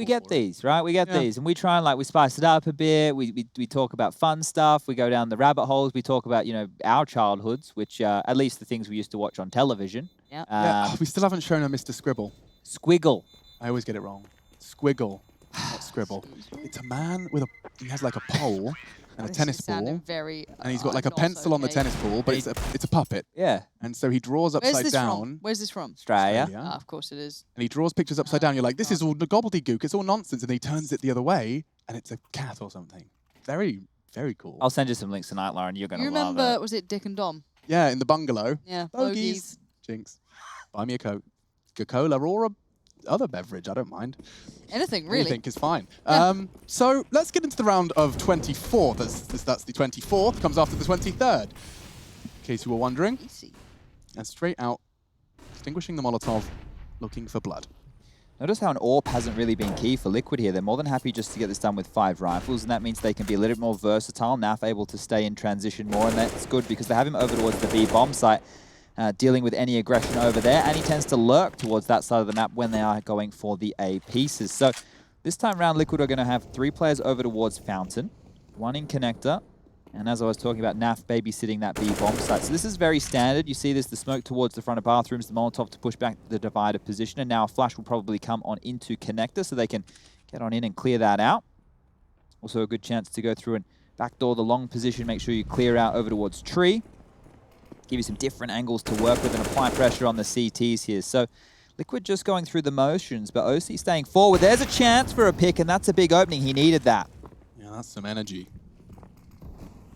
get these, right? We get these, and we try and we spice it up a bit. We talk about fun stuff. We go down the rabbit holes. We talk about our childhoods, which at least the things we used to watch on television. Yeah. Yeah, we still haven't shown a Mr. Scribble. Squiggle. I always get it wrong. Squiggle, not Scribble. It's a man with he has like a pole and a tennis ball, very, and he's got like a pencil on the tennis ball, but it's a puppet. Yeah. And so he draws upside down. Where's this from? Australia. Ah, of course it is. And he draws pictures upside down. You're like, this is all gobbledygook. It's all nonsense. And he turns it the other way, and it's a cat or something. Very, very cool. I'll send you some links tonight, Lauren. You're going to love it. You remember, was it Dick and Dom? Yeah, in the bungalow. Yeah, bogeys. Jinx. Buy me a Coke. Coca-Cola or a other beverage, I don't mind. Anything, really. Anything is fine. Yeah. So let's get into the round of 24. That's the 24th, comes after the 23rd. In case you were wondering. Easy. And straight out, extinguishing the Molotov, looking for blood. Notice how an AWP hasn't really been key for Liquid here. They're more than happy just to get this done with 5 rifles, and that means they can be a little bit more versatile. Naf able to stay in transition more, and that's good because they have him over towards the B bomb site. Dealing with any aggression over there, and he tends to lurk towards that side of the map when they are going for the A pieces. So this time around, Liquid are going to have 3 players over towards Fountain, 1 in Connector, and as I was talking about, Naf babysitting that B bomb site. So this is very standard. You see this, the smoke towards the front of bathrooms, the Molotov to push back the divider position, and now a flash will probably come on into Connector so they can get on in and clear that out. Also a good chance to go through and backdoor the long position, make sure you clear out over towards Tree. Give you some different angles to work with and apply pressure on the CTs here. So Liquid just going through the motions, but OC staying forward. There's a chance for a pick, and that's a big opening. He needed that. Yeah, that's some energy.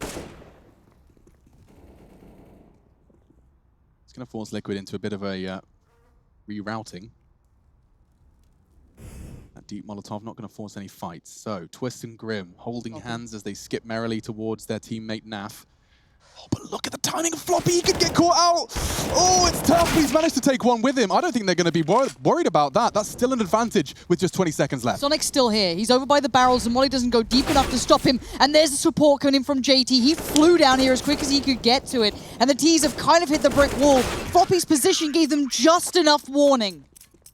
It's going to force Liquid into a bit of a rerouting. That deep Molotov not going to force any fights. So Twist and Grim holding hands as they skip merrily towards their teammate Naf. Oh, but look at the timing of Floppy. He could get caught out. Oh, it's tough. He's managed to take one with him. I don't think they're going to be worried about that. That's still an advantage with just 20 seconds left. Sonic's still here. He's over by the barrels, and Molly doesn't go deep enough to stop him. And there's the support coming in from JT. He flew down here as quick as he could get to it. And the T's have kind of hit the brick wall. Floppy's position gave them just enough warning.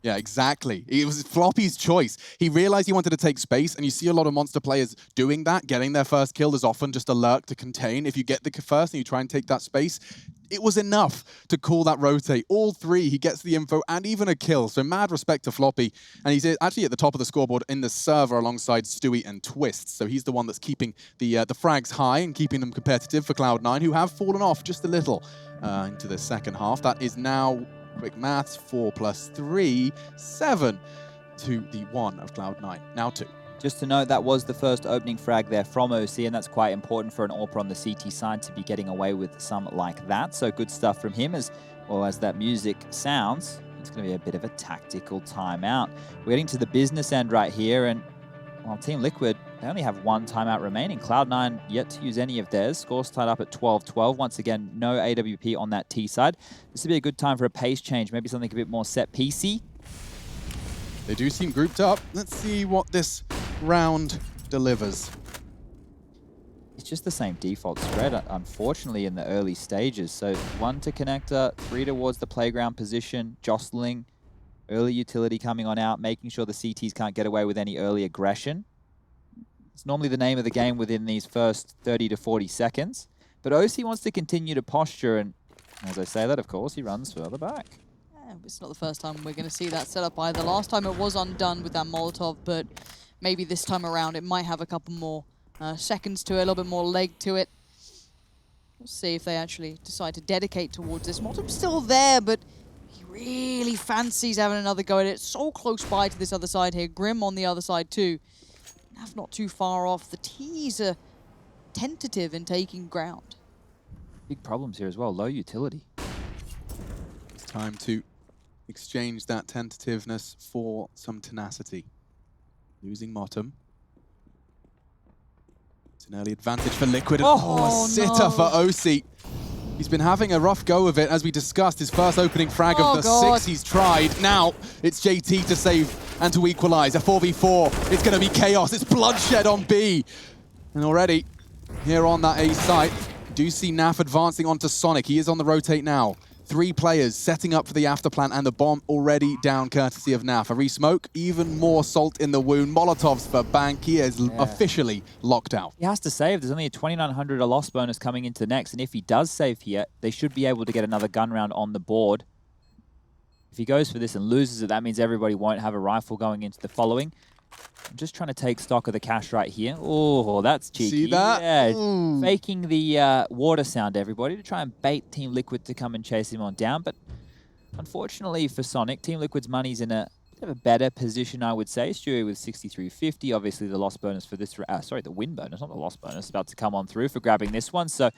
Yeah, exactly. It was Floppy's choice. He realized he wanted to take space, and you see a lot of Monster players doing that. Getting their first kill is often just a lurk to contain. If you get the first and you try and take that space, it was enough to call that rotate. All 3, he gets the info and even a kill. So mad respect to Floppy. And he's actually at the top of the scoreboard in the server alongside Stewie and Twist. So he's the one that's keeping the frags high and keeping them competitive for Cloud9, who have fallen off just a little into the second half. That is now... Quick maths, 4 + 3, 7 to the 1 of Cloud9. Now 2. Just to note, that was the first opening frag there from OC, and that's quite important for an AWPer on the CT side to be getting away with some like that. So good stuff from him as well as that music sounds. It's going to be a bit of a tactical timeout. We're getting to the business end right here, and well, Team Liquid, they only have one timeout remaining. Cloud9 yet to use any of theirs. Score's tied up at 12-12. Once again, no AWP on that T side. This would be a good time for a pace change, maybe something a bit more set-piecey. They do seem grouped up. Let's see what this round delivers. It's just the same default spread, unfortunately, in the early stages. So 1 to connector, 3 towards the playground position, jostling, early utility coming on out, making sure the CTs can't get away with any early aggression. It's normally the name of the game within these first 30 to 40 seconds. But OC wants to continue to posture, and as I say that, of course, he runs further back. It's not the first time we're going to see that setup either. Last time it was undone with that Molotov, but maybe this time around it might have a couple more seconds to it, a little bit more leg to it. We'll see if they actually decide to dedicate towards this. Molottov's still there, but he really fancies having another go at it. So close by to this other side here. Grim on the other side too. Nav not too far off. The T's are tentative in taking ground. Big problems here as well, low utility. It's time to exchange that tentativeness for some tenacity. Losing Motum. It's an early advantage for Liquid. Oh, a sitter no. for OC. He's been having a rough go of it, as we discussed. His first opening frag of the 6 he's tried. Now it's JT to save and to equalize. A 4v4. It's going to be chaos. It's bloodshed on B. And already here on that A site, do see Naf advancing onto Sonic. He is on the rotate now. 3 players setting up for the afterplant, and the bomb already down courtesy of Naf. A re-smoke, even more salt in the wound. Molotovs for Bank. He is officially locked out. He has to save. There's only a 2,900 loss bonus coming into next, and if he does save here, they should be able to get another gun round on the board. If he goes for this and loses it, that means everybody won't have a rifle going into the following. I'm just trying to take stock of the cash right here. Oh, that's cheeky. See that? Yeah, Ooh. faking the water sound, everybody, to try and bait Team Liquid to come and chase him on down. But unfortunately for Sonic, Team Liquid's money's in a bit of a better position, I would say. Stewie with 6,350. Obviously, the loss bonus for this, the win bonus, not the loss bonus, about to come on through for grabbing this one. So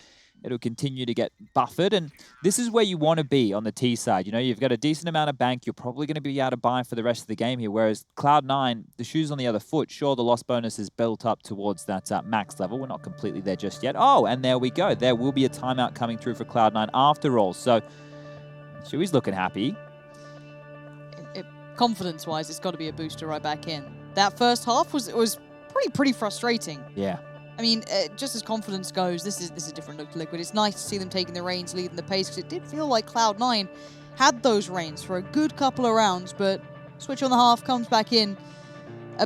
it'll continue to get buffered. And this is where you want to be on the T side. You know, you've got a decent amount of bank. You're probably going to be able to buy for the rest of the game here. Whereas Cloud9, the shoe's on the other foot. Sure, the loss bonus is built up towards that max level. We're not completely there just yet. Oh, and there we go. There will be a timeout coming through for Cloud9 after all. So Stewie's looking happy. Confidence-wise, it's got to be a booster right back in. That first half was pretty frustrating. Yeah. I mean, just as confidence goes, this is a different look to Liquid. It's nice to see them taking the reins, leading the pace, because it did feel like Cloud9 had those reins for a good couple of rounds, but switch on the half, comes back in.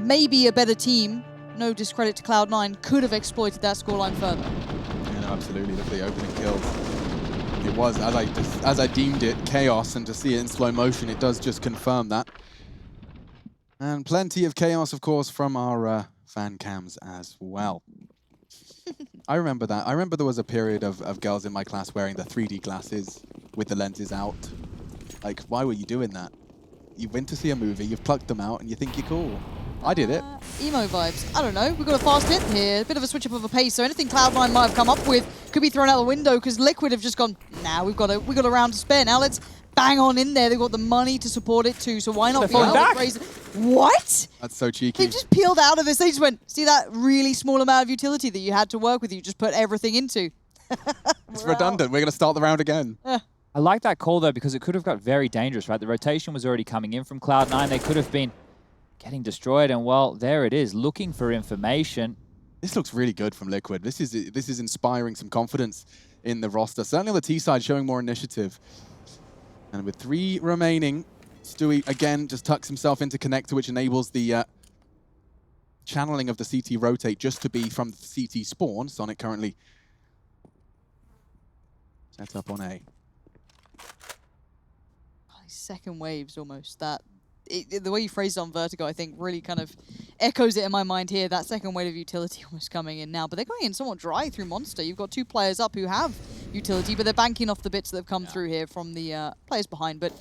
Maybe a better team, no discredit to Cloud9, could have exploited that scoreline further. Yeah, no, absolutely. Look at the opening kills. It was, as I deemed it, chaos, and to see it in slow motion, it does just confirm that. And plenty of chaos, of course, from our fan cams as well. I remember that. I remember there was a period of girls in my class wearing the 3D glasses with the lenses out. Like, why were you doing that? You went to see a movie, you've plucked them out, and you think you're cool. I did it. Emo vibes. I don't know. We've got a fast hit here. A bit of a switch up of a pace. So anything Cloud9 might have come up with could be thrown out the window, because Liquid have just gone, nah, we've got a round to spare. Now let's bang on in there. They've got the money to support it too, so why not be out with Fraser? What? That's so cheeky. They just peeled out of this. They just went, see that really small amount of utility that you had to work with, you just put everything into. It's redundant. We're going to start the round again. I like that call, though, because it could have got very dangerous, right? The rotation was already coming in from Cloud9. They could have been getting destroyed, and well, there it is, looking for information. This looks really good from Liquid. This is inspiring some confidence in the roster. Certainly on the T side, showing more initiative. And with 3 remaining, Stewie again just tucks himself into connector, which enables the channeling of the CT rotate just to be from the CT spawn. Sonic currently set up on A. Second waves almost. The way you phrased it on Vertigo, I think, really kind of echoes it in my mind here. That second wave of utility almost coming in now. But they're going in somewhat dry through Monster. You've got 2 players up who have utility, but they're banking off the bits that have come through here from the players behind. But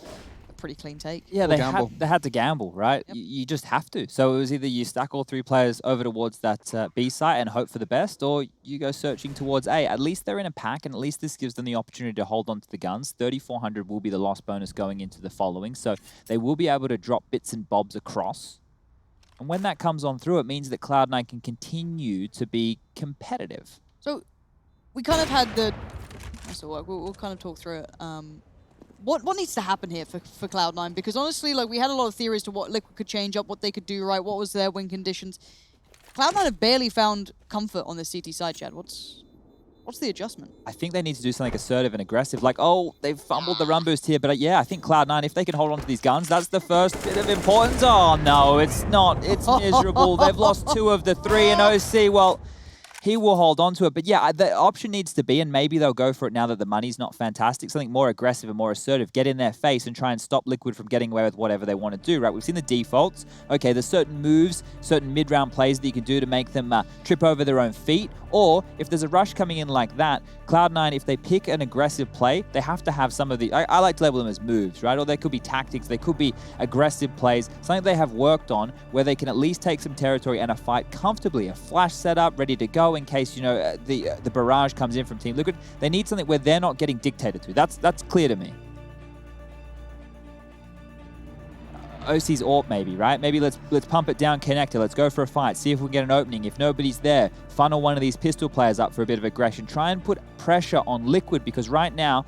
pretty clean take. Yeah, Or they had to gamble, right? Yep. You just have to. So it was either you stack all 3 players over towards that B site and hope for the best, or you go searching towards A. At least they're in a pack, and at least this gives them the opportunity to hold on to the guns. 3,400 will be the loss bonus going into the following, so they will be able to drop bits and bobs across. And when that comes on through, it means that Cloud9 can continue to be competitive. So we kind of had the... So we'll kind of talk through it. What needs to happen here for Cloud9? Because honestly, like, we had a lot of theories to what Liquid could change up, what they could do right, what was their win conditions. Cloud9 have barely found comfort on the CT side, Chad. What's the adjustment? I think they need to do something assertive and aggressive. Like, oh, they've fumbled the run boost here, but yeah, I think Cloud9, if they can hold on to these guns, that's the first bit of importance. Oh, no, it's not. It's miserable. They've lost 2 of the 3 in OC. Well, he will hold on to it. But yeah, the option needs to be, and maybe they'll go for it now that the money's not fantastic, something more aggressive and more assertive. Get in their face and try and stop Liquid from getting away with whatever they want to do, right? We've seen the defaults. Okay, there's certain moves, certain mid-round plays that you can do to make them trip over their own feet. Or if there's a rush coming in like that, Cloud9, if they pick an aggressive play, they have to have some of the... I like to label them as moves, right? Or they could be tactics, they could be aggressive plays, something they have worked on where they can at least take some territory and a fight comfortably. A flash setup ready to go in case, you know, the barrage comes in from Team Liquid. They need something where they're not getting dictated to. That's clear to me. OC's AWP maybe, right? Maybe let's pump it down connector. Let's go for a fight. See if we can get an opening. If nobody's there, funnel one of these pistol players up for a bit of aggression. Try and put pressure on Liquid, because right now,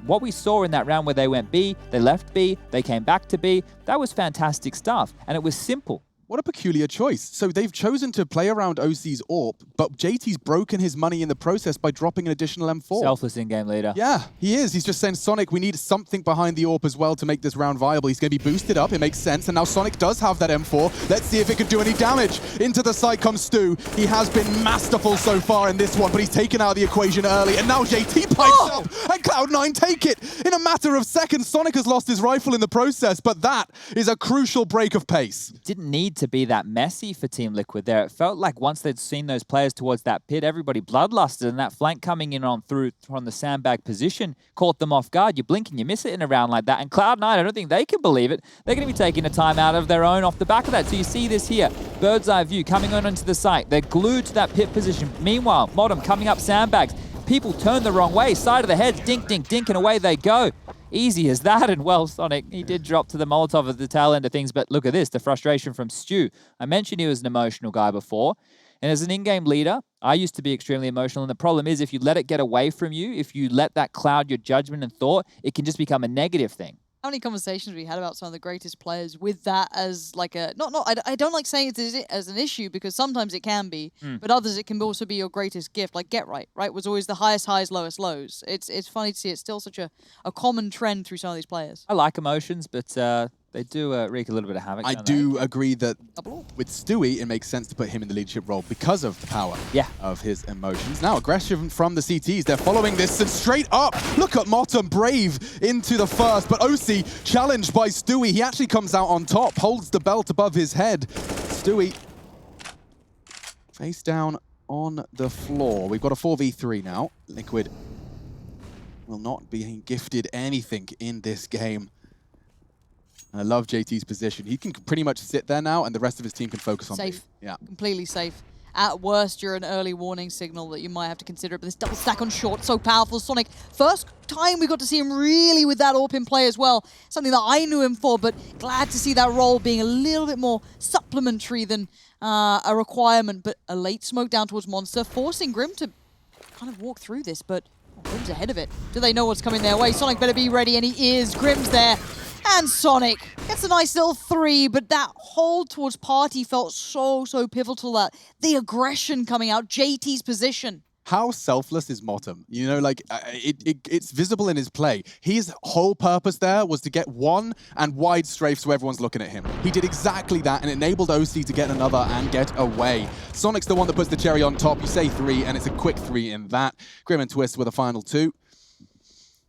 what we saw in that round where they went B, they left B, they came back to B, that was fantastic stuff. And it was simple. What a peculiar choice. So they've chosen to play around OC's AWP, but JT's broken his money in the process by dropping an additional M4. Selfless in-game leader. Yeah, he is. He's just saying, Sonic, we need something behind the AWP as well to make this round viable. He's going to be boosted up. It makes sense. And now Sonic does have that M4. Let's see if it could do any damage. Into the side comes Stu. He has been masterful so far in this one, but he's taken out of the equation early. And now JT pipes up, and Cloud9 take it. In a matter of seconds, Sonic has lost his rifle in the process, but that is a crucial break of pace. Didn't need to be that messy for Team Liquid there. It felt like once they'd seen those players towards that pit, everybody bloodlusted, and that flank coming in on through from the sandbag position caught them off guard. You blink and you miss it in a round like that. And Cloud9, I don't think they can believe it. They're going to be taking a time out of their own off the back of that. So you see this here, bird's eye view coming on into the site. They're glued to that pit position. Meanwhile, Modem coming up sandbags. People turn the wrong way, side of the heads, dink, dink, dink, and away they go. Easy as that, and well, Sonic, he did drop to the Molotov at the tail end of things, but look at this, the frustration from Stu. I mentioned he was an emotional guy before, and as an in-game leader, I used to be extremely emotional, and the problem is if you let it get away from you, if you let that cloud your judgment and thought, it can just become a negative thing. How many conversations we had about some of the greatest players with that as like a... I don't like saying it as an issue, because sometimes it can be, but others it can also be your greatest gift. Like Get Right was always the highest highs, lowest lows. It's funny to see it's still such a common trend through some of these players. I like emotions, but they do wreak a little bit of havoc. I do agree that with Stewie, it makes sense to put him in the leadership role because of the power of his emotions. Now, aggression from the CTs. They're following this and straight up. Look at Motum, brave into the first, but OC challenged by Stewie. He actually comes out on top, holds the belt above his head. Stewie face down on the floor. We've got a 4v3 now. Liquid will not be gifted anything in this game. And I love JT's position. He can pretty much sit there now, and the rest of his team can focus on safe. B. Yeah, Completely safe. At worst, you're an early warning signal that you might have to consider. But this double stack on short, so powerful. Sonic, first time we got to see him really with that AWP in play as well. Something that I knew him for, but glad to see that role being a little bit more supplementary than a requirement. But a late smoke down towards Monster, forcing Grim to kind of walk through this, but Grim's ahead of it. Do they know what's coming their way? Sonic better be ready, and he is. Grim's there. And Sonic gets a nice little 3, but that hold towards Party felt so pivotal. That the aggression coming out, JT's position. How selfless is Motum? You know, like, it's visible in his play. His whole purpose there was to get one and wide strafe so everyone's looking at him. He did exactly that and enabled OC to get another and get away. Sonic's the one that puts the cherry on top. You say 3, and it's a quick 3 in that. Grim and Twist with a final 2.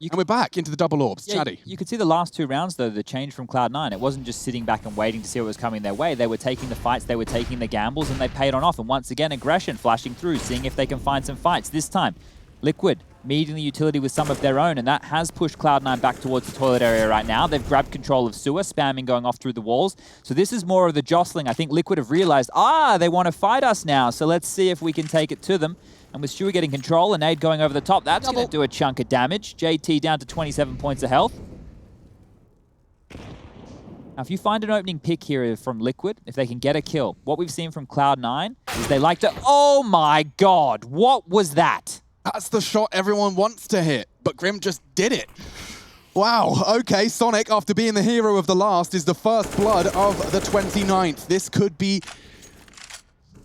And we're back into the double orbs. Yeah, Chaddy. You could see the last 2 rounds, though, the change from Cloud9. It wasn't just sitting back and waiting to see what was coming their way. They were taking the fights, they were taking the gambles, and they paid on off. And once again, aggression flashing through, seeing if they can find some fights. This time, Liquid meeting the utility with some of their own, and that has pushed Cloud9 back towards the toilet area right now. They've grabbed control of sewer, spamming going off through the walls. So this is more of the jostling. I think Liquid have realized, they want to fight us now, so let's see if we can take it to them. And with Stewie getting control and Nade going over the top, that's going to do a chunk of damage. JT down to 27 points of health. Now, if you find an opening pick here from Liquid, if they can get a kill, what we've seen from Cloud9 is they like to... Oh my god, what was that? That's the shot everyone wants to hit, but Grim just did it. Wow, okay, Sonic, after being the hero of the last, is the first blood of the 29th. This could be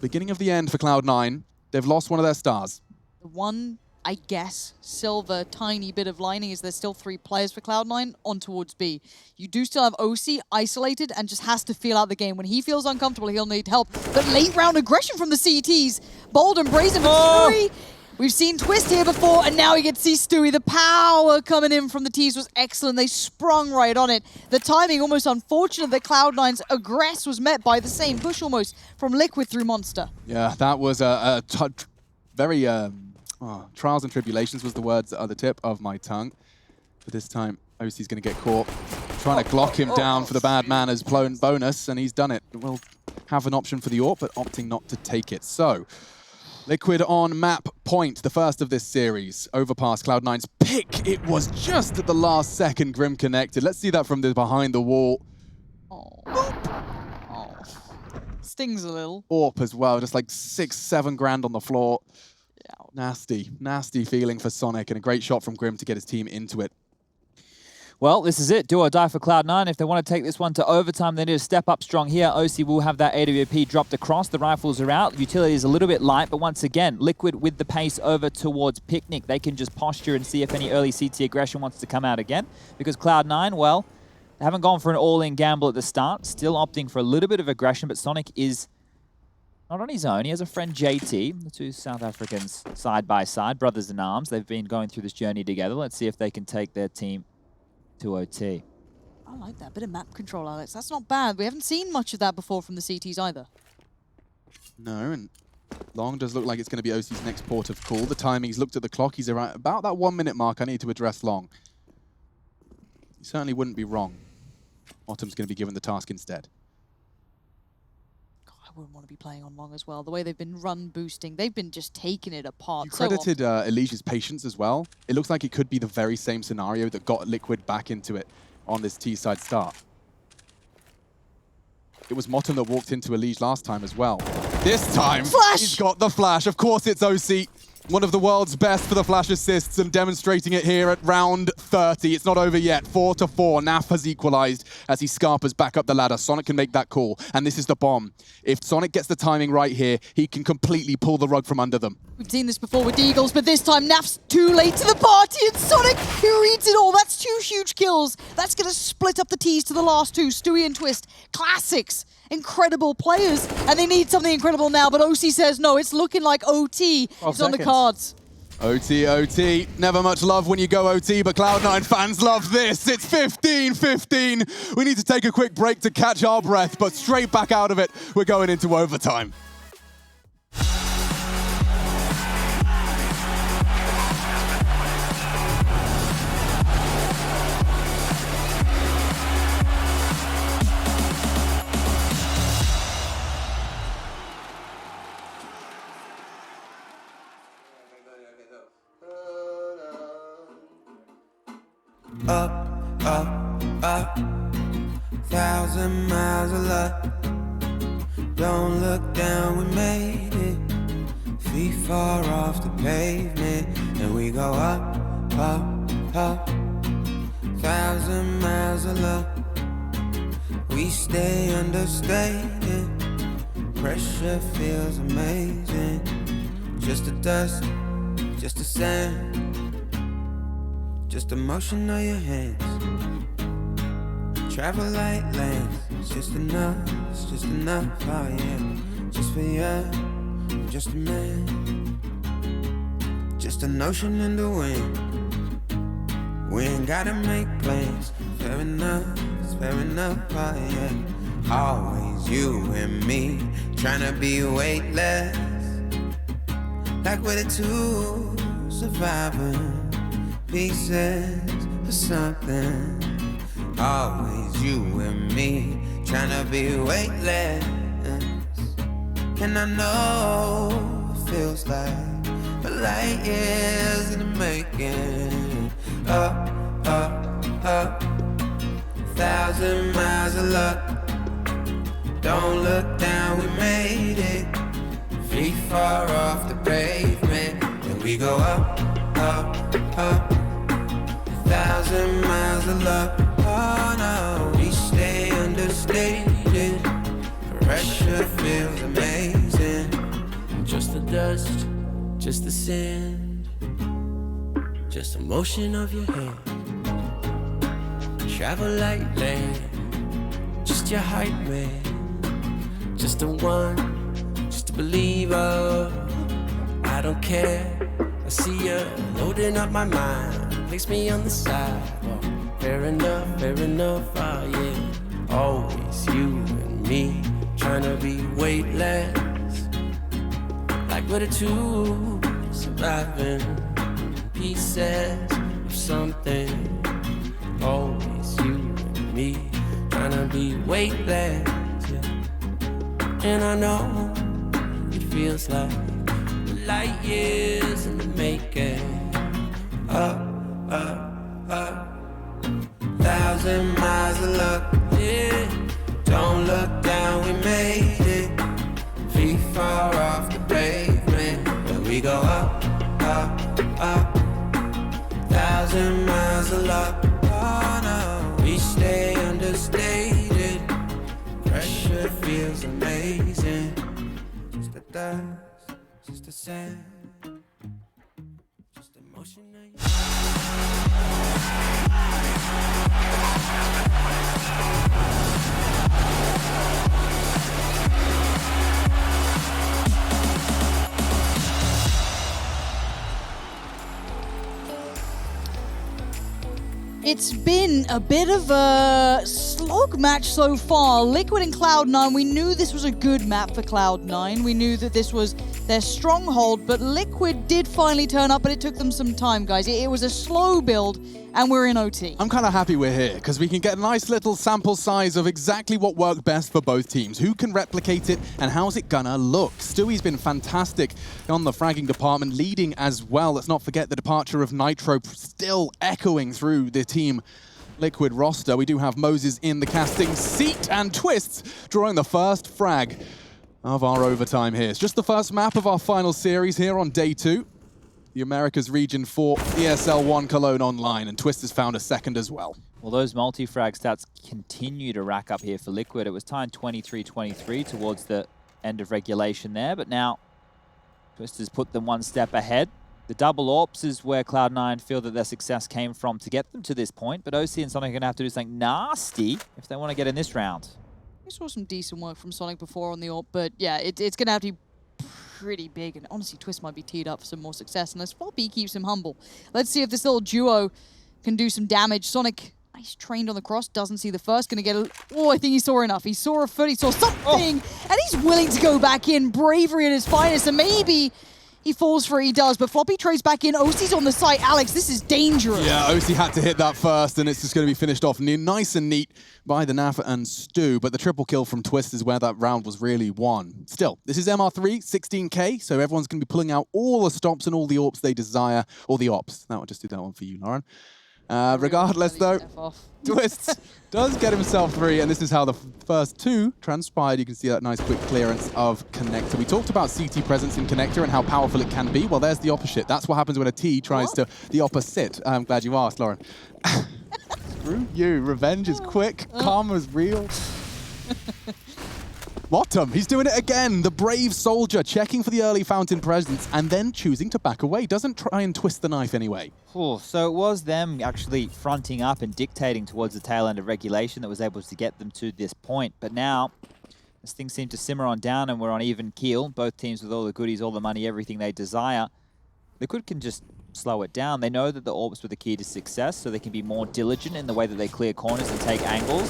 beginning of the end for Cloud9. They've lost one of their stars. The one, I guess, silver tiny bit of lining is there's still 3 players for Cloud9 on towards B. You do still have OC isolated and just has to feel out the game. When he feels uncomfortable, he'll need help. But late round aggression from the CTs. Bold and brazen from Stewie. We've seen Twist here before, and now we get to see Stewie. The power coming in from the T's was excellent. They sprung right on it. The timing almost unfortunate that Cloud9's aggress was met by the same push almost from Liquid through Monster. Yeah, that was a very... trials and tribulations was the words at the tip of my tongue. But this time, OC's going to get caught trying to Glock him down for the bad manners bonus, and he's done it. We'll have an option for the AWP, but opting not to take it. So, Liquid on map point, the first of this series. Overpass, Cloud9's pick. It was just at the last second Grim connected. Let's see that from the behind the wall. Oh. Stings a little. AWP as well, just like 6-7 grand on the floor. Yeah. Nasty feeling for Sonic, and a great shot from Grim to get his team into it. Well, this is it. Do or die for Cloud9. If they want to take this one to overtime, they need to step up strong here. OC will have that AWP dropped across. The rifles are out. Utility is a little bit light, but once again, Liquid with the pace over towards Picnic. They can just posture and see if any early CT aggression wants to come out again. Because Cloud9, well, they haven't gone for an all-in gamble at the start. Still opting for a little bit of aggression, but Sonic is not on his own. He has a friend, JT. The 2 South Africans side by side, brothers in arms. They've been going through this journey together. Let's see if they can take their team to OT. I like that. Bit of map control, Alex. That's not bad. We haven't seen much of that before from the CTs either. No, and Long does look like it's going to be OC's next port of call. The timing's looked at the clock. He's around about that 1 minute mark. I need to address Long. He certainly wouldn't be wrong. Autumn's going to be given the task instead. God, I wouldn't want to be playing on Long as well. The way they've been run boosting, they've been just taking it apart. You credited Elijah's patience as well. It looks like it could be the very same scenario that got Liquid back into it on this T-side start. It was Motum that walked into Elige last time as well. This time, Flash! He's got the flash. Of course it's OC. One of the world's best for the flash assists and demonstrating it here at round 30. It's not over yet. 4-4. Naf has equalized as he scarpers back up the ladder. Sonic can make that call, and this is the bomb. If Sonic gets the timing right here, he can completely pull the rug from under them. We've seen this before with Deagles, but this time Naf's too late to the party, and Sonic, he reads it all. That's 2 huge kills. That's going to split up the T's to the last 2. Stewie and Twist, classics. Incredible players, and they need something incredible now, but OC says no, it's looking like OT is on the cards. OT. Never much love when you go OT, but Cloud9 fans love this. It's 15-15. We need to take a quick break to catch our breath, but straight back out of it, we're going into overtime. Up, 1,000 miles of luck. Don't look down, we made it. Feet far off the pavement, and we go up. 1,000 miles of luck. We stay understated. Pressure feels amazing. Just the dust, just the sand. Just the motion of your hands. Travel like lands. It's just enough, oh yeah. Just for you, just a man. Just an ocean in the wind. We ain't gotta make plans. Fair enough, it's fair enough, oh yeah. Always you and me, tryna be weightless. Like we're the two surviving pieces of something. Always you and me, trying to be weightless. And I know it feels like a light years in the making. Up, up, up, 1,000 miles of luck. Don't look down, we made it. Feet far off the pavement, and we go up, up, up. 1,000 miles of luck. Oh no, we stay understated. Pressure feels amazing. Just the dust, just the sand, just the motion of your hand. Travel like land, just your hype man. Just the one, just a believer. I don't care, I see ya loading up my mind. Place me on the side, fair enough, oh yeah. Always you and me, trying to be weightless. Like we're the two, surviving pieces of something. Always you and me, trying to be weightless. And I know it feels like light years in the making. Up, up, up, 1,000 miles of luck, yeah. Don't look down, we made it. Feet far off the pavement, but we go up, up, up. 1,000 miles of luck, oh no. We stay understated. Pressure feels amazing. Just the dust, just the sand, just the motion of you. It's been a bit of a slog match so far. Liquid and Cloud9, we knew this was a good map for Cloud9. We knew that this was their stronghold, but Liquid did finally turn up, but it took them some time, guys. It was a slow build, and we're in OT. I'm kind of happy we're here, because we can get a nice little sample size of exactly what worked best for both teams. Who can replicate it, and how's it gonna look? Stewie's been fantastic on the fragging department, leading as well. Let's not forget the departure of Nitro still echoing through the Team Liquid roster. We do have Moses in the casting seat, and Twists drawing the first frag of our overtime here. It's just the first map of our final series here on day 2. The Americas region for ESL One Cologne online, and Twist has found a second as well. Well, those multi-frag stats continue to rack up here for Liquid. It was timed 23-23 towards the end of regulation there, but now Twist has put them one step ahead. The double AWPs is where Cloud9 feel that their success came from to get them to this point, but OC and Sonic are going to have to do something nasty if they want to get in this round. We saw some decent work from Sonic before on the AWP, but yeah, it's going to have to be pretty big, and honestly, Twist might be teed up for some more success unless Floppy keeps him humble. Let's see if this little duo can do some damage. Sonic, nice trained on the cross, doesn't see the first, gonna get a... Oh, I think he saw enough. He saw a foot, he saw something, and he's willing to go back in. Bravery at his finest, and maybe he falls for it, he does, but Floppy trades back in. OC's on the site. Alex, this is dangerous. Yeah, OC had to hit that first, and it's just going to be finished off nice and neat by the Naf and Stu, but the triple kill from Twist is where that round was really won. Still, this is MR3, 16k, so everyone's going to be pulling out all the stops and all the AWPs they desire, or the ops. I'll just do that one for you, Lauren. Regardless, though, Twist does get himself 3, and this is how the first 2 transpired. You can see that nice quick clearance of Connector. We talked about CT presence in Connector and how powerful it can be. Well, there's the opposite. That's what happens when a T tries to the opposite. I'm glad you asked, Lauren. Screw you. Revenge is quick. Karma's real. Bottom, he's doing it again. The brave soldier checking for the early fountain presence and then choosing to back away. Doesn't try and twist the knife anyway. Oh, so it was them actually fronting up and dictating towards the tail end of regulation that was able to get them to this point. But now, as things seem to simmer on down and we're on even keel, both teams with all the goodies, all the money, everything they desire, Liquid can just slow it down. They know that the AWPs were the key to success, so they can be more diligent in the way that they clear corners and take angles.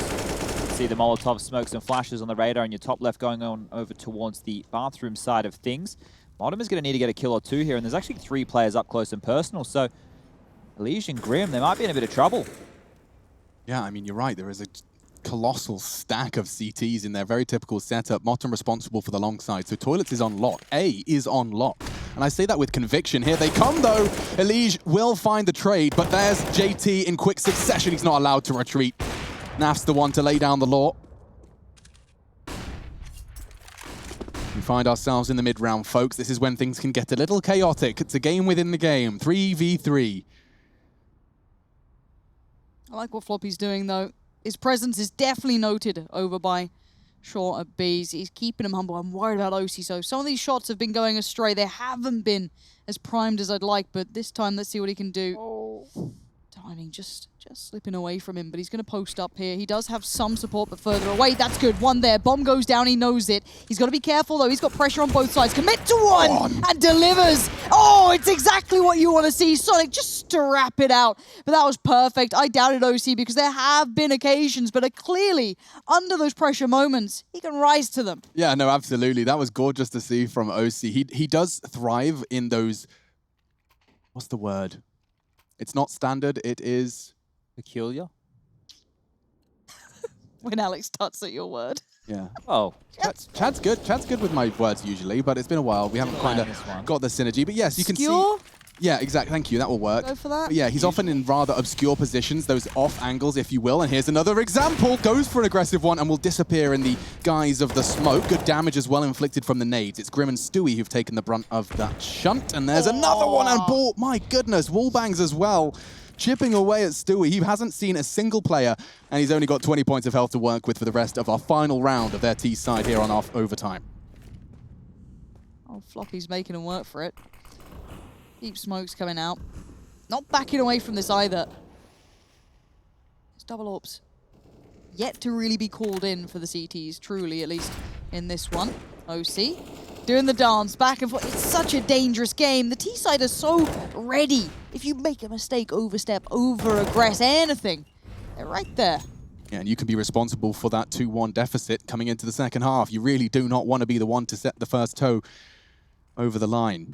See the Molotov smokes and flashes on the radar in your top left going on over towards the bathroom side of things. Motum is going to need to get a kill or two here, and there's actually 3 players up close and personal, so Elige and Grim, they might be in a bit of trouble. Yeah, I mean, you're right. There is a colossal stack of CTs in their very typical setup. Motum responsible for the long side, so Toilets is on lock. A is on lock. And I say that with conviction. Here they come, though. Elige will find the trade, but there's JT in quick succession. He's not allowed to retreat. Naf's the one to lay down the law. We find ourselves in the mid-round, folks. This is when things can get a little chaotic. It's a game within the game. 3v3. I like what Floppy's doing, though. His presence is definitely noted over by Shaw at B's. He's keeping him humble. I'm worried about OC, so some of these shots have been going astray. They haven't been as primed as I'd like, but this time, let's see what he can do. Oh. Timing just slipping away from him, but he's going to post up here. He does have some support, but further away. That's good. One there. Bomb goes down. He knows it. He's got to be careful, though. He's got pressure on both sides. Commit to one and delivers. Oh, it's exactly what you want to see. Sonic just to wrap it out. But that was perfect. I doubted OC because there have been occasions, but clearly, under those pressure moments, he can rise to them. Yeah, no, absolutely. That was gorgeous to see from OC. He does thrive in those... What's the word? It's not standard, it is... Peculiar? When Alex starts at your word. Yeah. Oh. Chad's good. Chad's good with my words usually, but it's been a while. We haven't kind of got the synergy. But yes, you can see... Yeah, exactly. Thank you. That will work. Go for that. But yeah, he's often in rather obscure positions, those off angles, if you will. And here's another example. Goes for an aggressive one and will disappear in the guise of the smoke. Good damage as well inflicted from the nades. It's Grim and Stewie who've taken the brunt of that shunt. And there's another one on ball. My goodness, wallbangs as well. Chipping away at Stewie. He hasn't seen a single player, and he's only got 20 points of health to work with for the rest of our final round of their T side here on our overtime. Oh, Floppy's making him work for it. Deep smoke's coming out. Not backing away from this either. It's double orbs. Yet to really be called in for the CTs, truly, at least in this one. OC doing the dance back and forth. It's such a dangerous game. The T side is so ready. If you make a mistake, overstep, over-aggress, anything, they're right there. Yeah, and you can be responsible for that 2-1 deficit coming into the second half. You really do not want to be the one to set the first toe over the line.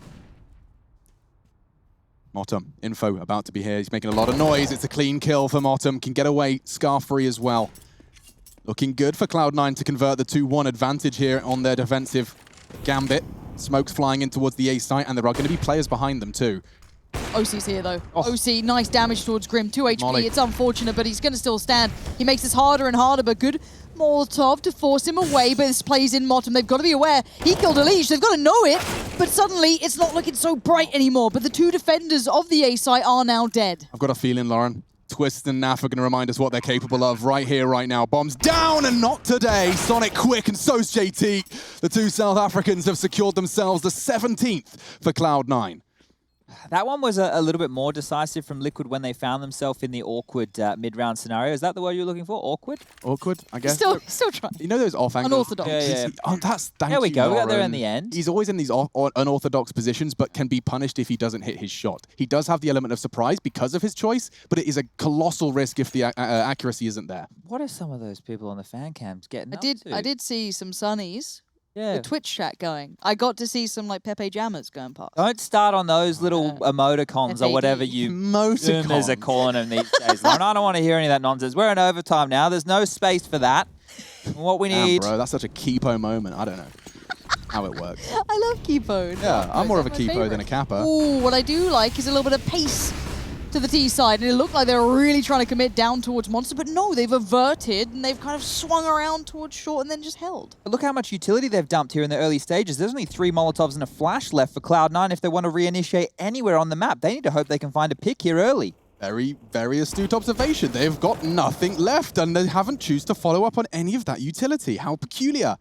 Motum, info about to be here. He's making a lot of noise. It's a clean kill for Motum. Can get away scar-free as well. Looking good for Cloud9 to convert the 2-1 advantage here on their defensive gambit. Smoke's flying in towards the A site, and there are going to be players behind them too. OC's here though. OC, nice damage towards Grim. 2 HP, Molly. It's unfortunate, but he's going to still stand. He makes this harder and harder, but good Molotov to force him away, but this plays in Motum. They've got to be aware. He killed Elige, they've got to know it, but suddenly it's not looking so bright anymore. But the 2 defenders of the A site are now dead. I've got a feeling, Lauren, Twist and Naf are going to remind us what they're capable of right here, right now. Bombs down and not today. Sonic quick and so's JT. The 2 South Africans have secured themselves the 17th for Cloud9. That one was a little bit more decisive from Liquid when they found themselves in the awkward mid-round scenario. Is that the word you're looking for? Awkward? Awkward, I guess. Still trying. You know those off angles? Unorthodox. Yeah. Oh, thank There we you, go. We got there Lauren. in the end. He's always in these unorthodox positions, but can be punished if he doesn't hit his shot. He does have the element of surprise because of his choice, but it is a colossal risk if the accuracy isn't there. What are some of those people on the fan cams getting up to? I did see some sunnies. Yeah. The Twitch chat going. I got to see some like Pepe Jammers going past. Don't start on those little emoticons or whatever you Emoticons are calling them these days. Lauren, I don't want to hear any of that nonsense. We're in overtime now. There's no space for that. What we need... Damn, bro, that's such a Keepo moment. I don't know how it works. I love Keepo. Yeah, I'm more of a That's my Keepo than a favorite. Kappa. Ooh, what I do like is a little bit of pace to the T side, and it looked like they were really trying to commit down towards Monster, but no, they've averted and they've kind of swung around towards short and then just held. But look how much utility they've dumped here in the early stages. There's only 3 Molotovs and a flash left for Cloud9 if they want to reinitiate anywhere on the map. They need to hope they can find a pick here early. Very, very astute observation. They've got nothing left, and they haven't chosen to follow up on any of that utility. How peculiar.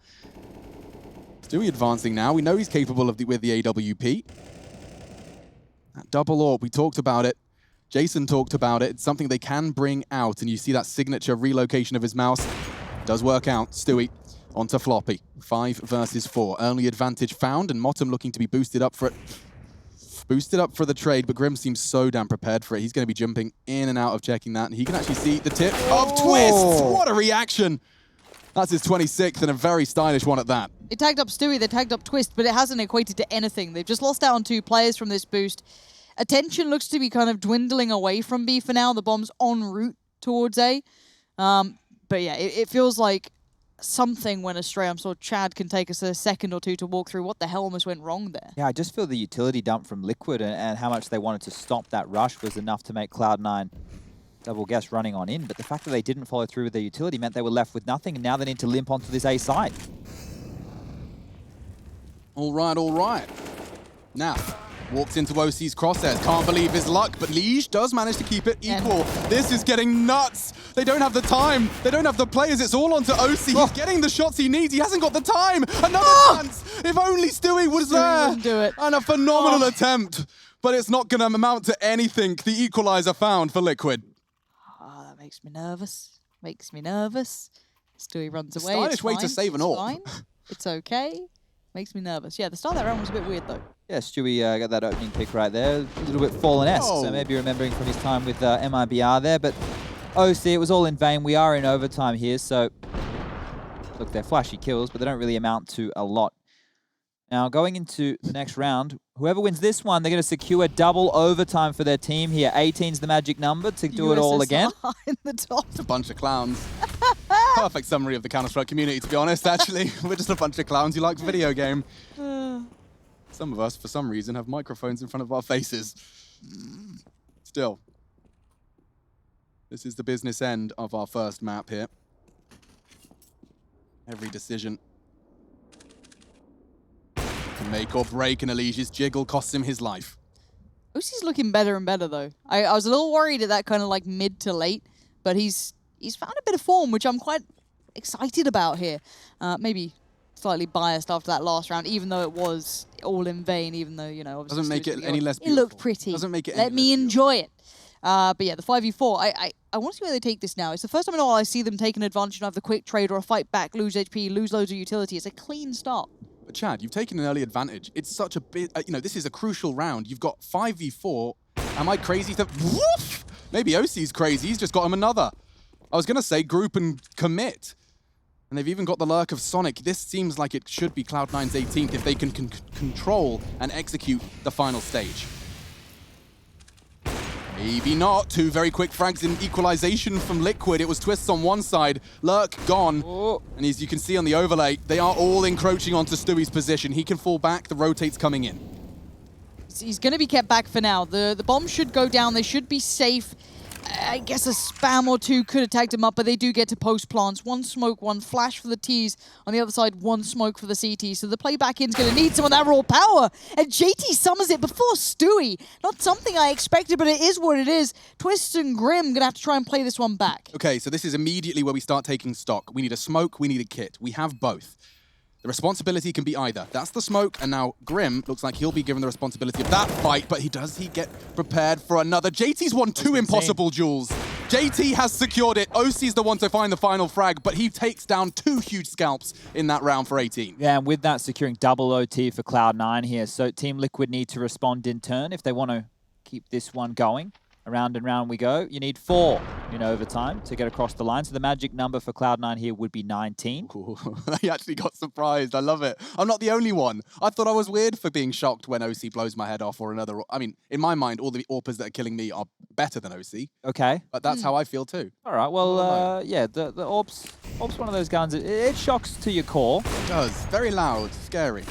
Stewie advancing now. We know he's capable of with the AWP. That double orb, we talked about it. Jason talked about it. It's something they can bring out, and you see that signature relocation of his mouse. Does work out. Stewie onto Floppy. 5 versus 4. Early advantage found, and Motum looking to be boosted up for it. Boosted up for the trade, but Grim seems so damn prepared for it. He's going to be jumping in and out of checking that, and he can actually see the tip of Twist. What a reaction. That's his 26th, and a very stylish one at that. They tagged up Stewie, they tagged up Twist, but it hasn't equated to anything. They've just lost out on 2 players from this boost. Attention looks to be kind of dwindling away from B for now. The bomb's en route towards A. But yeah, it feels like something went astray. I'm sure Chad can take us a second or two to walk through what the hell almost went wrong there. Yeah, I just feel the utility dump from Liquid and how much they wanted to stop that rush was enough to make Cloud9 double guess running on in. But the fact that they didn't follow through with their utility meant they were left with nothing, and now they need to limp onto this A side. All right. Now, walks into OC's crosshairs. Can't believe his luck, but Liege does manage to keep it equal. This is getting nuts. They don't have the time. They don't have the players. It's all onto OC. He's getting the shots he needs. He hasn't got the time. Another chance. If only Stewie was there. Wouldn't do it. And a phenomenal attempt. But it's not going to amount to anything. The equalizer found for Liquid. Oh, that makes me nervous. Stewie runs away. Stylish way to save an AWP. Fine. It's okay. Makes me nervous. Yeah, the start of that round was a bit weird, though. Yeah, Stewie got that opening pick right there. A little bit Fallen-esque, so maybe remembering from his time with MIBR there. But OC, it was all in vain. We are in overtime here, so look, they're flashy kills, but they don't really amount to a lot. Now, going into the next round, whoever wins this one, they're going to secure double overtime for their team here. 18's the magic number to do it all again. In the top. It's a bunch of clowns. Perfect summary of the Counter-Strike community, to be honest, actually. We're just a bunch of clowns who like video game. Some of us, for some reason, have microphones in front of our faces. Still. This is the business end of our first map here. Every decision can make or break, and Elige's jiggle costs him his life. OC's looking better and better, though. I was a little worried at that kind of like mid to late, but he's found a bit of form, which I'm quite excited about here. Maybe slightly biased after that last round, even though it was all in vain, even though, you know, obviously doesn't make it any less beautiful. It looked pretty. Doesn't make it Let any me less enjoy it. But yeah, the 5v4, I want to see where they take this now. It's the first time in a while I see them taking advantage of the quick trade or a fight back, lose HP, lose loads of utility. It's a clean start. But Chad, you've taken an early advantage. It's such a bit, you know, this is a crucial round. You've got 5v4. Am I crazy to... Woof! Maybe OC's crazy. He's just got him another. I was going to say group and commit. And they've even got the lurk of Sonic. This seems like it should be Cloud9's 18th if they can control and execute the final stage. Maybe not. 2 very quick frags in equalization from Liquid. It was Twists on one side, Lurk gone. And as you can see on the overlay, they are all encroaching onto Stewie's position. He can fall back, the rotate's coming in. He's going to be kept back for now. The bomb should go down. They should be safe. I guess a spam or two could have tagged him up, but they do get to post plants. 1 smoke, 1 flash for the T's. On the other side, 1 smoke for the CT. So the playback in's going to need some of that raw power. And JT summons it before Stewie. Not something I expected, but it is what it is. Twist and Grim going to have to try and play this one back. Okay, so this is immediately where we start taking stock. We need a smoke, we need a kit. We have both. The responsibility can be either. That's the smoke, and now Grim looks like he'll be given the responsibility of that fight, but does he get prepared for another? JT's won 2 impossible duels. JT has secured it. OC's the one to find the final frag, but he takes down 2 huge scalps in that round for 18. Yeah, and with that securing double OT for Cloud9 here. So Team Liquid need to respond in turn if they want to keep this one going. Around and round we go. You need 4 in overtime to get across the line. So the magic number for Cloud9 here would be 19. Ooh, I actually got surprised. I love it. I'm not the only one. I thought I was weird for being shocked when OC blows my head off or another. I mean, in my mind, all the AWPers that are killing me are better than OC. Okay. But that's how I feel too. All right. Well, yeah, the AWP's one of those guns. It shocks to your core. It does. Very loud. Scary.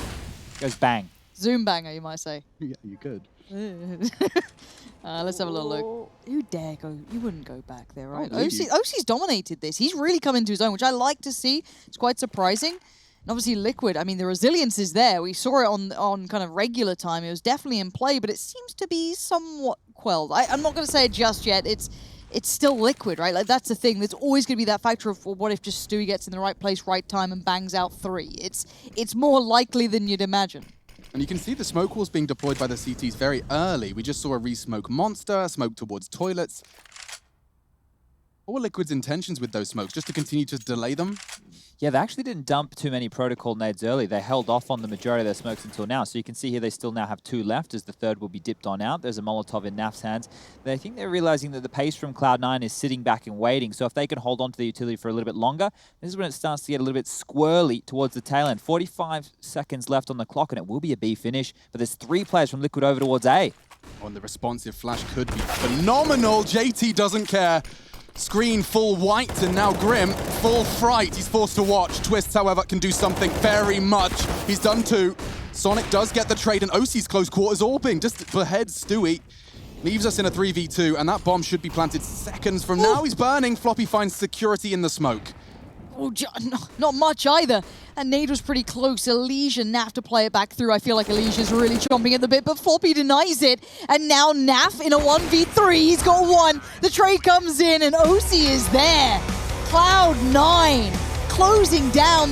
Goes bang. Zoom banger, you might say. Yeah, you could. Let's have a little look. You dare go? You wouldn't go back there, right? OC's dominated this. He's really come into his own, which I like to see. It's quite surprising. And obviously Liquid, I mean, the resilience is there. We saw it on kind of regular time. It was definitely in play, but it seems to be somewhat quelled. I'm not going to say it just yet. It's still Liquid, right? Like, that's the thing. There's always going to be that factor of, well, what if just Stewie gets in the right place, right time, and bangs out 3? It's more likely than you'd imagine. And you can see the smoke walls being deployed by the CTs very early. We just saw a re-smoke monster, smoke towards toilets. What were Liquid's intentions with those smokes? Just to continue to delay them? Yeah, they actually didn't dump too many protocol nades early. They held off on the majority of their smokes until now. So you can see here they still now have 2 left as the third will be dipped on out. There's a Molotov in Naf's hands. They think they're realizing that the pace from Cloud9 is sitting back and waiting. So if they can hold on to the utility for a little bit longer, this is when it starts to get a little bit squirrely towards the tail end. 45 seconds left on the clock and it will be a B finish. But there's 3 players from Liquid over towards A. Oh, and the responsive flash could be phenomenal. JT doesn't care. Screen full white, and now Grim, full fright. He's forced to watch. Twists, however, can do something very much. He's done 2. Sonic does get the trade, and OC's close quarters orbing. Just for head, Stewie leaves us in a 3v2, and that bomb should be planted seconds from now. He's burning. Floppy finds security in the smoke. Oh, not much either. And nade was pretty close. Elysia, Naf to play it back through. I feel like Elysia's really chomping at the bit, but Floppy denies it. And now Naf in a 1v3. He's got 1. The trade comes in, and OC is there. Cloud9 closing down